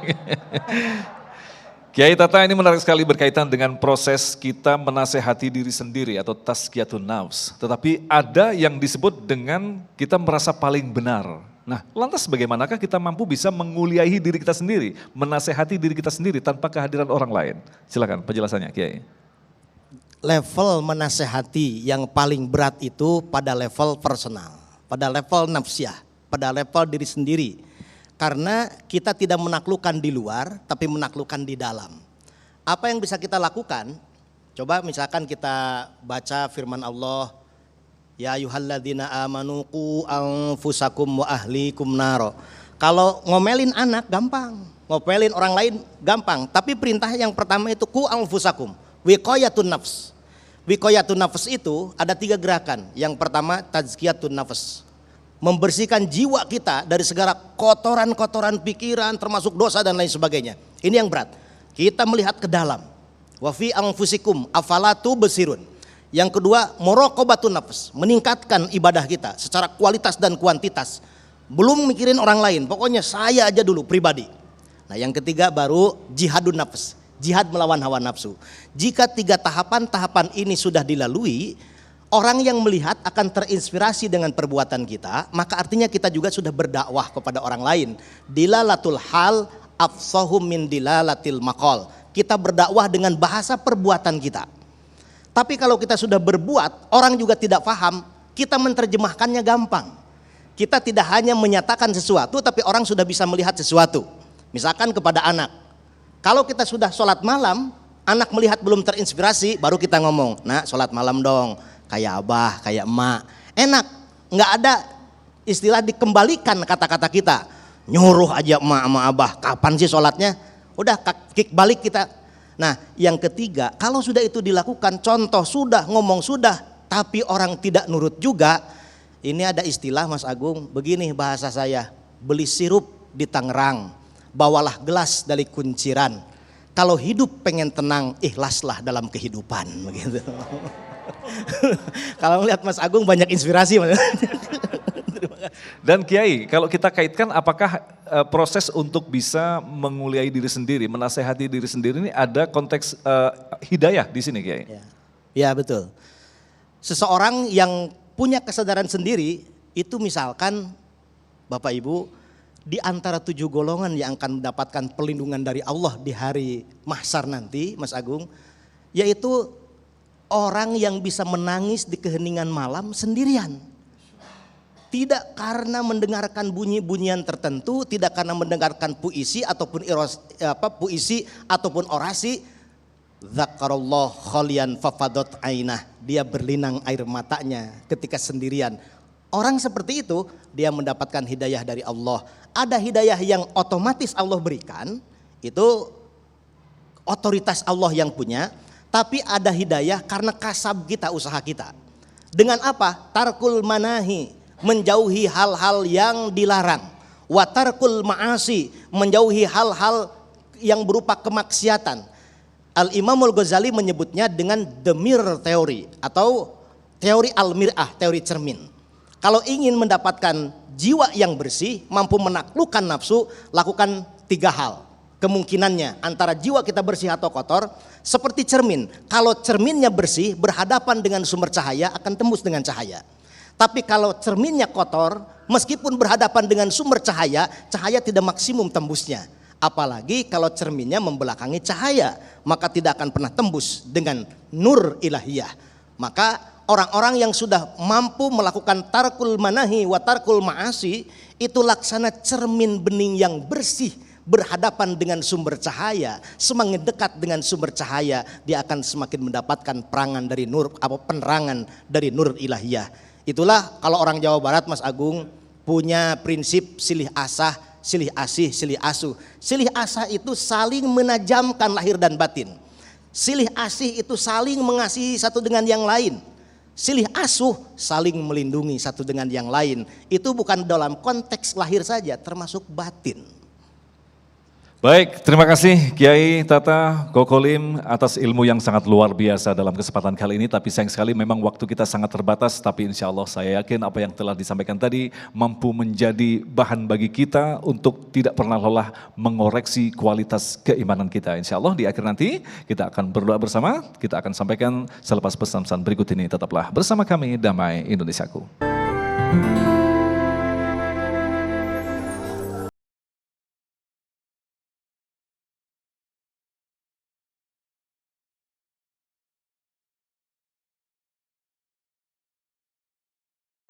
Kiai Tata, ini menarik sekali berkaitan dengan proses kita menasehati diri sendiri atau tazkiyatun nafs. Tetapi ada yang disebut dengan kita merasa paling benar. Nah, lantas bagaimanakah kita mampu bisa menguliahi diri kita sendiri, menasehati diri kita sendiri tanpa kehadiran orang lain? Silakan penjelasannya Kiai. Level menasehati yang paling berat itu pada level personal. pada level nafsiyah, pada level diri sendiri. Karena kita tidak menaklukkan di luar, tapi menaklukkan di dalam. Apa yang bisa kita lakukan? Coba misalkan kita baca firman Allah, ya ayyuhalladzina amanu qu anfusakum wa ahlikum naro. Kalau ngomelin anak gampang, ngomelin orang lain gampang, tapi perintah yang pertama itu qu anfusakum, wiqayatun nafs. Wiqayatun nafs itu ada 3 gerakan. Yang pertama tazkiyatun nafs, membersihkan jiwa kita dari segala kotoran-kotoran pikiran termasuk dosa dan lain sebagainya. Ini yang berat. Kita melihat ke dalam. Wa fi anfusikum afala tubsirun. Yang kedua muraqabatun nafs, meningkatkan ibadah kita secara kualitas dan kuantitas. Belum mikirin orang lain, pokoknya saya aja dulu pribadi. Nah, yang ketiga baru jihadun nafs, jihad melawan hawa nafsu. Jika 3 tahapan ini sudah dilalui, orang yang melihat akan terinspirasi dengan perbuatan kita, maka artinya kita juga sudah berdakwah kepada orang lain. Dilalatul hal afsahum min dilalatil maqal. Kita berdakwah dengan bahasa perbuatan kita. Tapi kalau kita sudah berbuat, orang juga tidak paham, kita menerjemahkannya gampang. Kita tidak hanya menyatakan sesuatu, tapi orang sudah bisa melihat sesuatu. Misalkan kepada anak. Kalau kita sudah sholat malam, anak melihat belum terinspirasi, baru kita ngomong, nah sholat malam dong, kayak abah, kayak emak. Enak, nggak ada istilah dikembalikan kata-kata kita. Nyuruh aja emak sama abah, kapan sih sholatnya? Udah kick balik kita. Nah yang ketiga, kalau sudah itu dilakukan, contoh sudah, ngomong sudah, tapi orang tidak nurut juga. Ini ada istilah Mas Agung, begini bahasa saya, beli sirup di Tangerang, bawalah gelas dari kunciran. Kalau hidup pengen tenang, ikhlaslah dalam kehidupan. Begitu. Kalau melihat Mas Agung banyak inspirasi. Dan Kiai, kalau kita kaitkan apakah proses untuk bisa menguliai diri sendiri, menasehati diri sendiri ini ada konteks hidayah di sini Kiai? Ya betul. Seseorang yang punya kesadaran sendiri itu misalkan Bapak Ibu di antara 7 golongan yang akan mendapatkan perlindungan dari Allah di hari mahsyar nanti Mas Agung, yaitu orang yang bisa menangis di keheningan malam sendirian. Tidak karena mendengarkan bunyi-bunyian tertentu, tidak karena mendengarkan puisi ataupun orasi. Zakarallah khalian fafadot ainah, dia berlinang air matanya ketika sendirian. Orang seperti itu dia mendapatkan hidayah dari Allah. Ada hidayah yang otomatis Allah berikan, itu otoritas Allah yang punya. Tapi ada hidayah karena kasab kita, usaha kita. Dengan apa? Tarkul manahi, menjauhi hal-hal yang dilarang. Wa tarkul ma'asi, menjauhi hal-hal yang berupa kemaksiatan. Al-Imamul Ghazali menyebutnya dengan the mirror theory atau teori al-mir'ah, teori cermin. Kalau ingin mendapatkan jiwa yang bersih, mampu menaklukkan nafsu, lakukan 3 hal. Kemungkinannya antara jiwa kita bersih atau kotor seperti cermin. Kalau cerminnya bersih, berhadapan dengan sumber cahaya akan tembus dengan cahaya. Tapi kalau cerminnya kotor, meskipun berhadapan dengan sumber cahaya, cahaya tidak maksimum tembusnya. Apalagi kalau cerminnya membelakangi cahaya, maka tidak akan pernah tembus dengan nur ilahiyah. Maka orang-orang yang sudah mampu melakukan tarkul manahi wa tarkul ma'asi, itu laksana cermin bening yang bersih, berhadapan dengan sumber cahaya. Semakin dekat dengan sumber cahaya, dia akan semakin mendapatkan penerangan dari nur ilahiyah. Itulah kalau orang Jawa Barat Mas Agung punya prinsip silih asah, silih asih, silih asuh. Silih asah itu saling menajamkan lahir dan batin. Silih asih itu saling mengasihi satu dengan yang lain. Silih asuh saling melindungi satu dengan yang lain. Itu bukan dalam konteks lahir saja, termasuk batin. Baik, terima kasih Kiai Tata Gokolim atas ilmu yang sangat luar biasa dalam kesempatan kali ini. Tapi sayang sekali memang waktu kita sangat terbatas, tapi insya Allah saya yakin apa yang telah disampaikan tadi mampu menjadi bahan bagi kita untuk tidak pernah lelah mengoreksi kualitas keimanan kita. Insya Allah di akhir nanti kita akan berdoa bersama, kita akan sampaikan selepas pesan-pesan berikut ini. Tetaplah bersama kami, Damai Indonesiaku.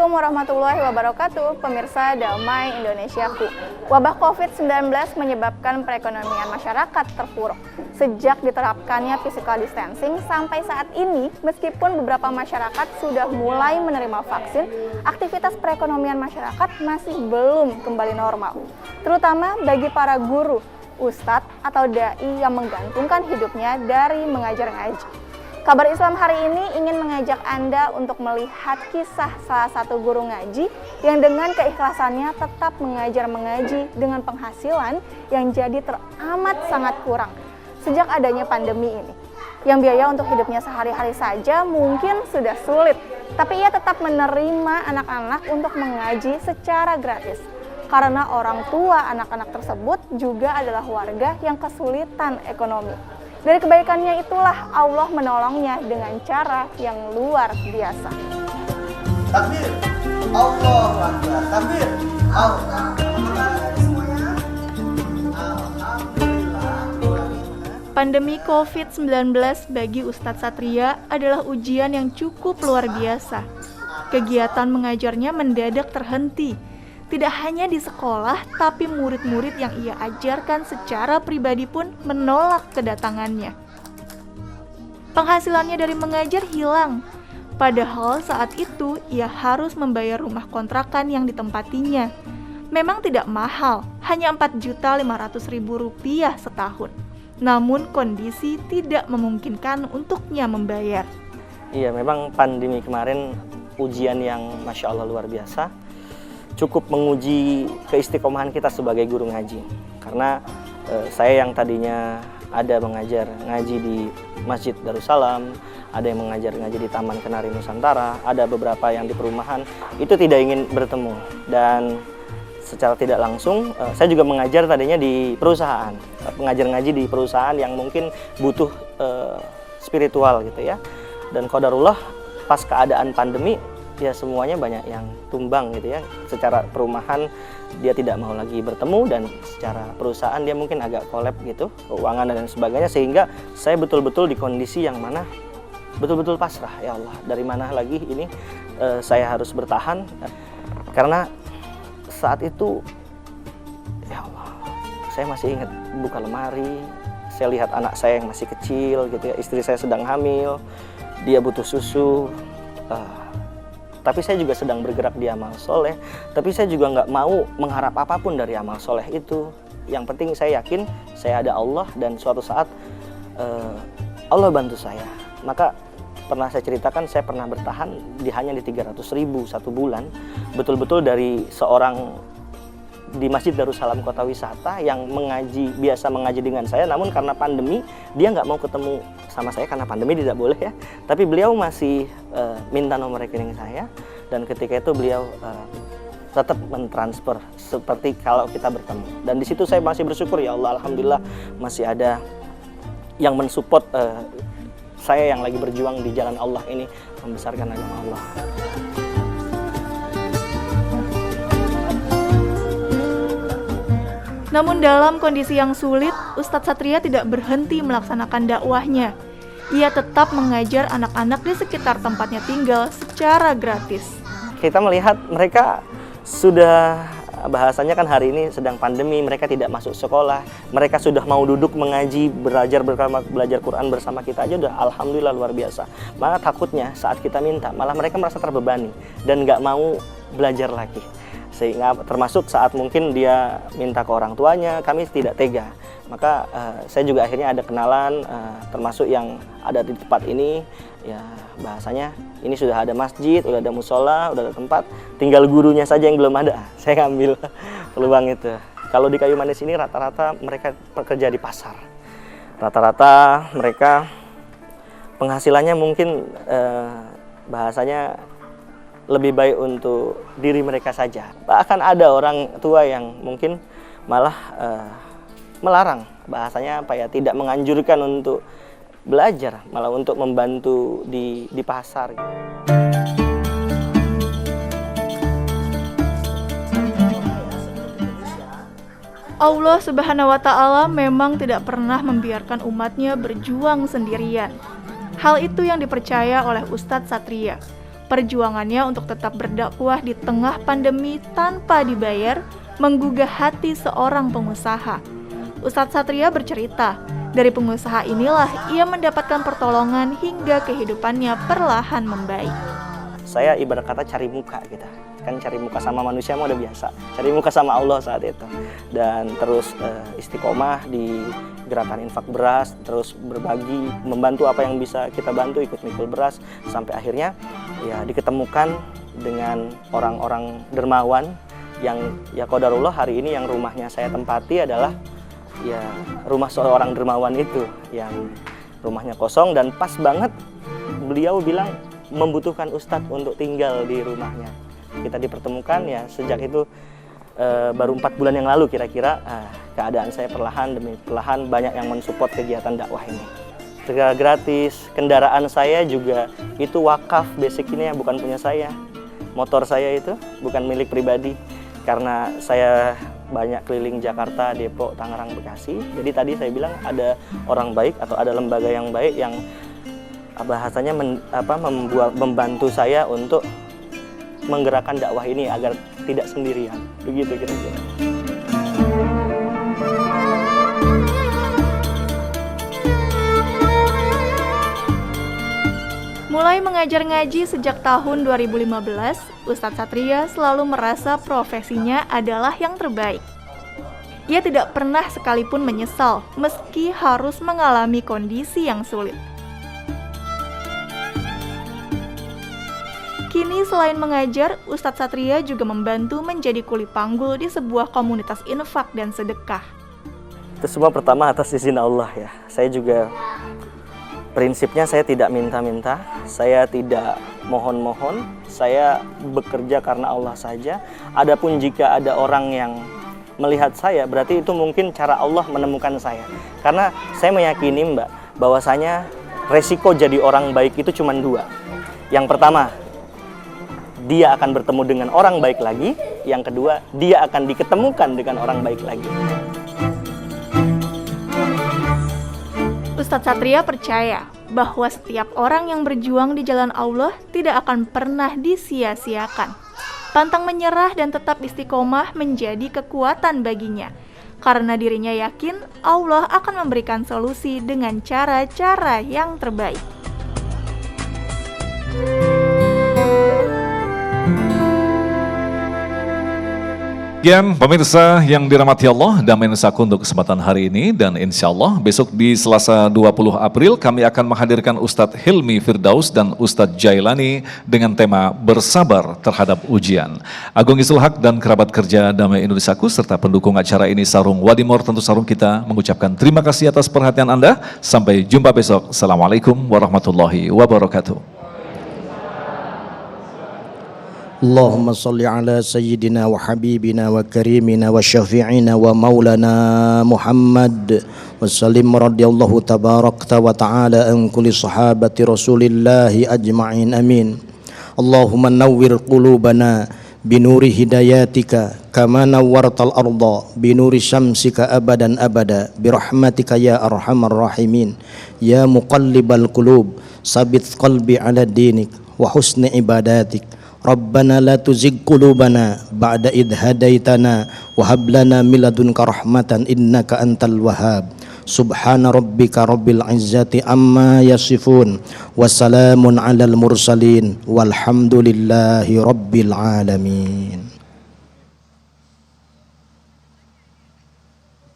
Assalamualaikum warahmatullahi wabarakatuh, pemirsa Damai Indonesiaku. Wabah COVID-19 menyebabkan perekonomian masyarakat terpuruk. Sejak diterapkannya physical distancing sampai saat ini, meskipun beberapa masyarakat sudah mulai menerima vaksin, aktivitas perekonomian masyarakat masih belum kembali normal. Terutama bagi para guru, ustadz atau dai yang menggantungkan hidupnya dari mengajar ngaji. Kabar Islam hari ini ingin mengajak Anda untuk melihat kisah salah satu guru ngaji yang dengan keikhlasannya tetap mengajar mengaji dengan penghasilan yang jadi teramat sangat kurang sejak adanya pandemi ini. Yang biaya untuk hidupnya sehari-hari saja mungkin sudah sulit, tapi ia tetap menerima anak-anak untuk mengaji secara gratis. Karena orang tua anak-anak tersebut juga adalah warga yang kesulitan ekonomi. Dari kebaikannya itulah Allah menolongnya dengan cara yang luar biasa. Takbir, Allahu Akbar. Takbir, Allah. Pandemi COVID-19 bagi Ustadz Satria adalah ujian yang cukup luar biasa. Kegiatan mengajarnya mendadak terhenti. Tidak hanya di sekolah, tapi murid-murid yang ia ajarkan secara pribadi pun menolak kedatangannya. Penghasilannya dari mengajar hilang, padahal saat itu ia harus membayar rumah kontrakan yang ditempatinya. Memang tidak mahal, hanya Rp4.500.000 setahun. Namun kondisi tidak memungkinkan untuknya membayar. Iya, memang pandemi kemarin ujian yang Masya Allah luar biasa. Cukup menguji keistiqomahan kita sebagai guru ngaji. Karena saya yang tadinya ada mengajar ngaji di Masjid Darussalam, ada yang mengajar ngaji di Taman Kenari Nusantara, ada beberapa yang di perumahan, itu tidak ingin bertemu. Dan secara tidak langsung, saya juga mengajar tadinya di perusahaan, mengajar ngaji di perusahaan yang mungkin butuh spiritual gitu ya. Dan qadarullah pas keadaan pandemi, ya semuanya banyak yang tumbang gitu ya. Secara perumahan dia tidak mau lagi bertemu, dan secara perusahaan dia mungkin agak kolab gitu, keuangan dan sebagainya, sehingga saya betul-betul di kondisi yang mana betul-betul pasrah. Ya Allah, dari mana lagi ini saya harus bertahan, karena saat itu ya Allah, saya masih ingat buka lemari, saya lihat anak saya yang masih kecil gitu ya, istri saya sedang hamil, dia butuh susu. Tapi saya juga sedang bergerak di amal soleh, tapi saya juga nggak mau mengharap apapun dari amal soleh itu. Yang penting saya yakin saya ada Allah, dan suatu saat Allah bantu saya. Maka pernah saya ceritakan, saya pernah bertahan hanya di 300.000 satu bulan, betul-betul dari seorang di Masjid Darussalam Kota Wisata yang biasa mengaji dengan saya, namun karena pandemi dia nggak mau ketemu sama saya karena pandemi tidak boleh ya. Tapi beliau masih minta nomor rekening saya, dan ketika itu beliau tetap mentransfer seperti kalau kita bertemu. Dan di situ saya masih bersyukur, ya Allah, alhamdulillah masih ada yang mensupport saya yang lagi berjuang di jalan Allah ini, membesarkan agama Allah. Namun dalam kondisi yang sulit, Ustadz Satria tidak berhenti melaksanakan dakwahnya. Ia tetap mengajar anak-anak di sekitar tempatnya tinggal secara gratis. Kita melihat mereka sudah, bahasanya kan hari ini sedang pandemi, mereka tidak masuk sekolah, mereka sudah mau duduk mengaji, belajar Quran bersama kita aja udah alhamdulillah luar biasa. Maka takutnya saat kita minta, malah mereka merasa terbebani dan nggak mau belajar lagi. Sehingga termasuk saat mungkin dia minta ke orang tuanya, kami tidak tega. Maka saya juga akhirnya ada kenalan, termasuk yang ada di tempat ini, ya bahasanya ini sudah ada masjid, sudah ada musola, sudah ada tempat, tinggal gurunya saja yang belum ada. Saya ngambil peluang itu. Kalau di Kayu Manis ini rata-rata mereka bekerja di pasar. Rata-rata mereka penghasilannya mungkin bahasanya lebih baik untuk diri mereka saja. Bahkan ada orang tua yang mungkin malah melarang, bahasanya apa ya, tidak menganjurkan untuk belajar, malah untuk membantu di pasar. Allah Subhanahu wa Ta'ala memang tidak pernah membiarkan umatnya berjuang sendirian. Hal itu yang dipercaya oleh Ustadz Satria. Perjuangannya untuk tetap berdakwah di tengah pandemi tanpa dibayar menggugah hati seorang pengusaha. Ustadz Satria bercerita, dari pengusaha inilah ia mendapatkan pertolongan hingga kehidupannya perlahan membaik. Saya ibarat kata cari muka gitu. Kan cari muka sama manusia mah udah biasa. Cari muka sama Allah saat itu. Dan terus istiqomah di gerakan infak beras, terus berbagi, membantu apa yang bisa kita bantu, ikut mikul beras, sampai akhirnya ya diketemukan dengan orang-orang dermawan yang ya qadarullah hari ini yang rumahnya saya tempati adalah ya rumah seorang dermawan itu yang rumahnya kosong dan pas banget beliau bilang membutuhkan ustadz untuk tinggal di rumahnya. Kita dipertemukan ya sejak itu baru 4 bulan yang lalu kira-kira keadaan saya perlahan demi perlahan banyak yang mensupport kegiatan dakwah ini. Segala gratis, kendaraan saya juga itu wakaf basicnya bukan punya saya. Motor saya itu bukan milik pribadi karena saya banyak keliling Jakarta, Depok, Tangerang, Bekasi. Jadi tadi saya bilang ada orang baik atau ada lembaga yang baik yang bahasanya membantu saya untuk menggerakkan dakwah ini agar tidak sendirian. Begitu kira-kira. Mulai mengajar ngaji sejak tahun 2015, Ustadz Satria selalu merasa profesinya adalah yang terbaik. Ia tidak pernah sekalipun menyesal meski harus mengalami kondisi yang sulit. Kini selain mengajar, Ustadz Satria juga membantu menjadi kuli panggul di sebuah komunitas infak dan sedekah. Itu semua pertama atas izin Allah ya. Saya juga prinsipnya saya tidak minta-minta, saya tidak mohon-mohon, saya bekerja karena Allah saja. Adapun jika ada orang yang melihat saya, berarti itu mungkin cara Allah menemukan saya. Karena saya meyakini Mbak, bahwasanya resiko jadi orang baik itu cuma 2. Yang pertama, dia akan bertemu dengan orang baik lagi. Yang kedua, dia akan diketemukan dengan orang baik lagi. Ustadz Satria percaya bahwa setiap orang yang berjuang di jalan Allah tidak akan pernah disia-siakan. Pantang menyerah dan tetap istiqomah menjadi kekuatan baginya. Karena dirinya yakin Allah akan memberikan solusi dengan cara-cara yang terbaik. Sekian pemirsa yang dirahmati Allah, Damai Nusaku untuk kesempatan hari ini, dan insya Allah besok di Selasa 20 April kami akan menghadirkan Ustadz Hilmi Firdaus dan Ustadz Jailani dengan tema Bersabar Terhadap Ujian. Agung Isul Haq dan kerabat kerja Damai Indonesiaku serta pendukung acara ini Sarung Wadimor tentu Sarung kita mengucapkan terima kasih atas perhatian Anda. Sampai jumpa besok. Assalamualaikum warahmatullahi wabarakatuh. Allahumma salli ala sayyidina wa habibina wa karimina wa syafi'ina wa maulana Muhammad wa sallim radiyallahu tabarakta wa ta'ala an kulli sahabati rasulillahi ajma'in amin. Allahumma nawwir qulubana binuri hidayatika kama nawwartal arda binuri syamsika abadan abada birahmatika ya arhamar rahimin ya muqallibal qulub sabit qalbi ala dinik wa husni ibadatik. Rabbana la tuzigh qulubana ba'da idh hadaitana wa hab lana min ladunka rahmatan innaka antal wahhab. Subhana rabbika rabbil izzati amma yasifun wa salamun alal mursalin walhamdulillahi rabbil alamin.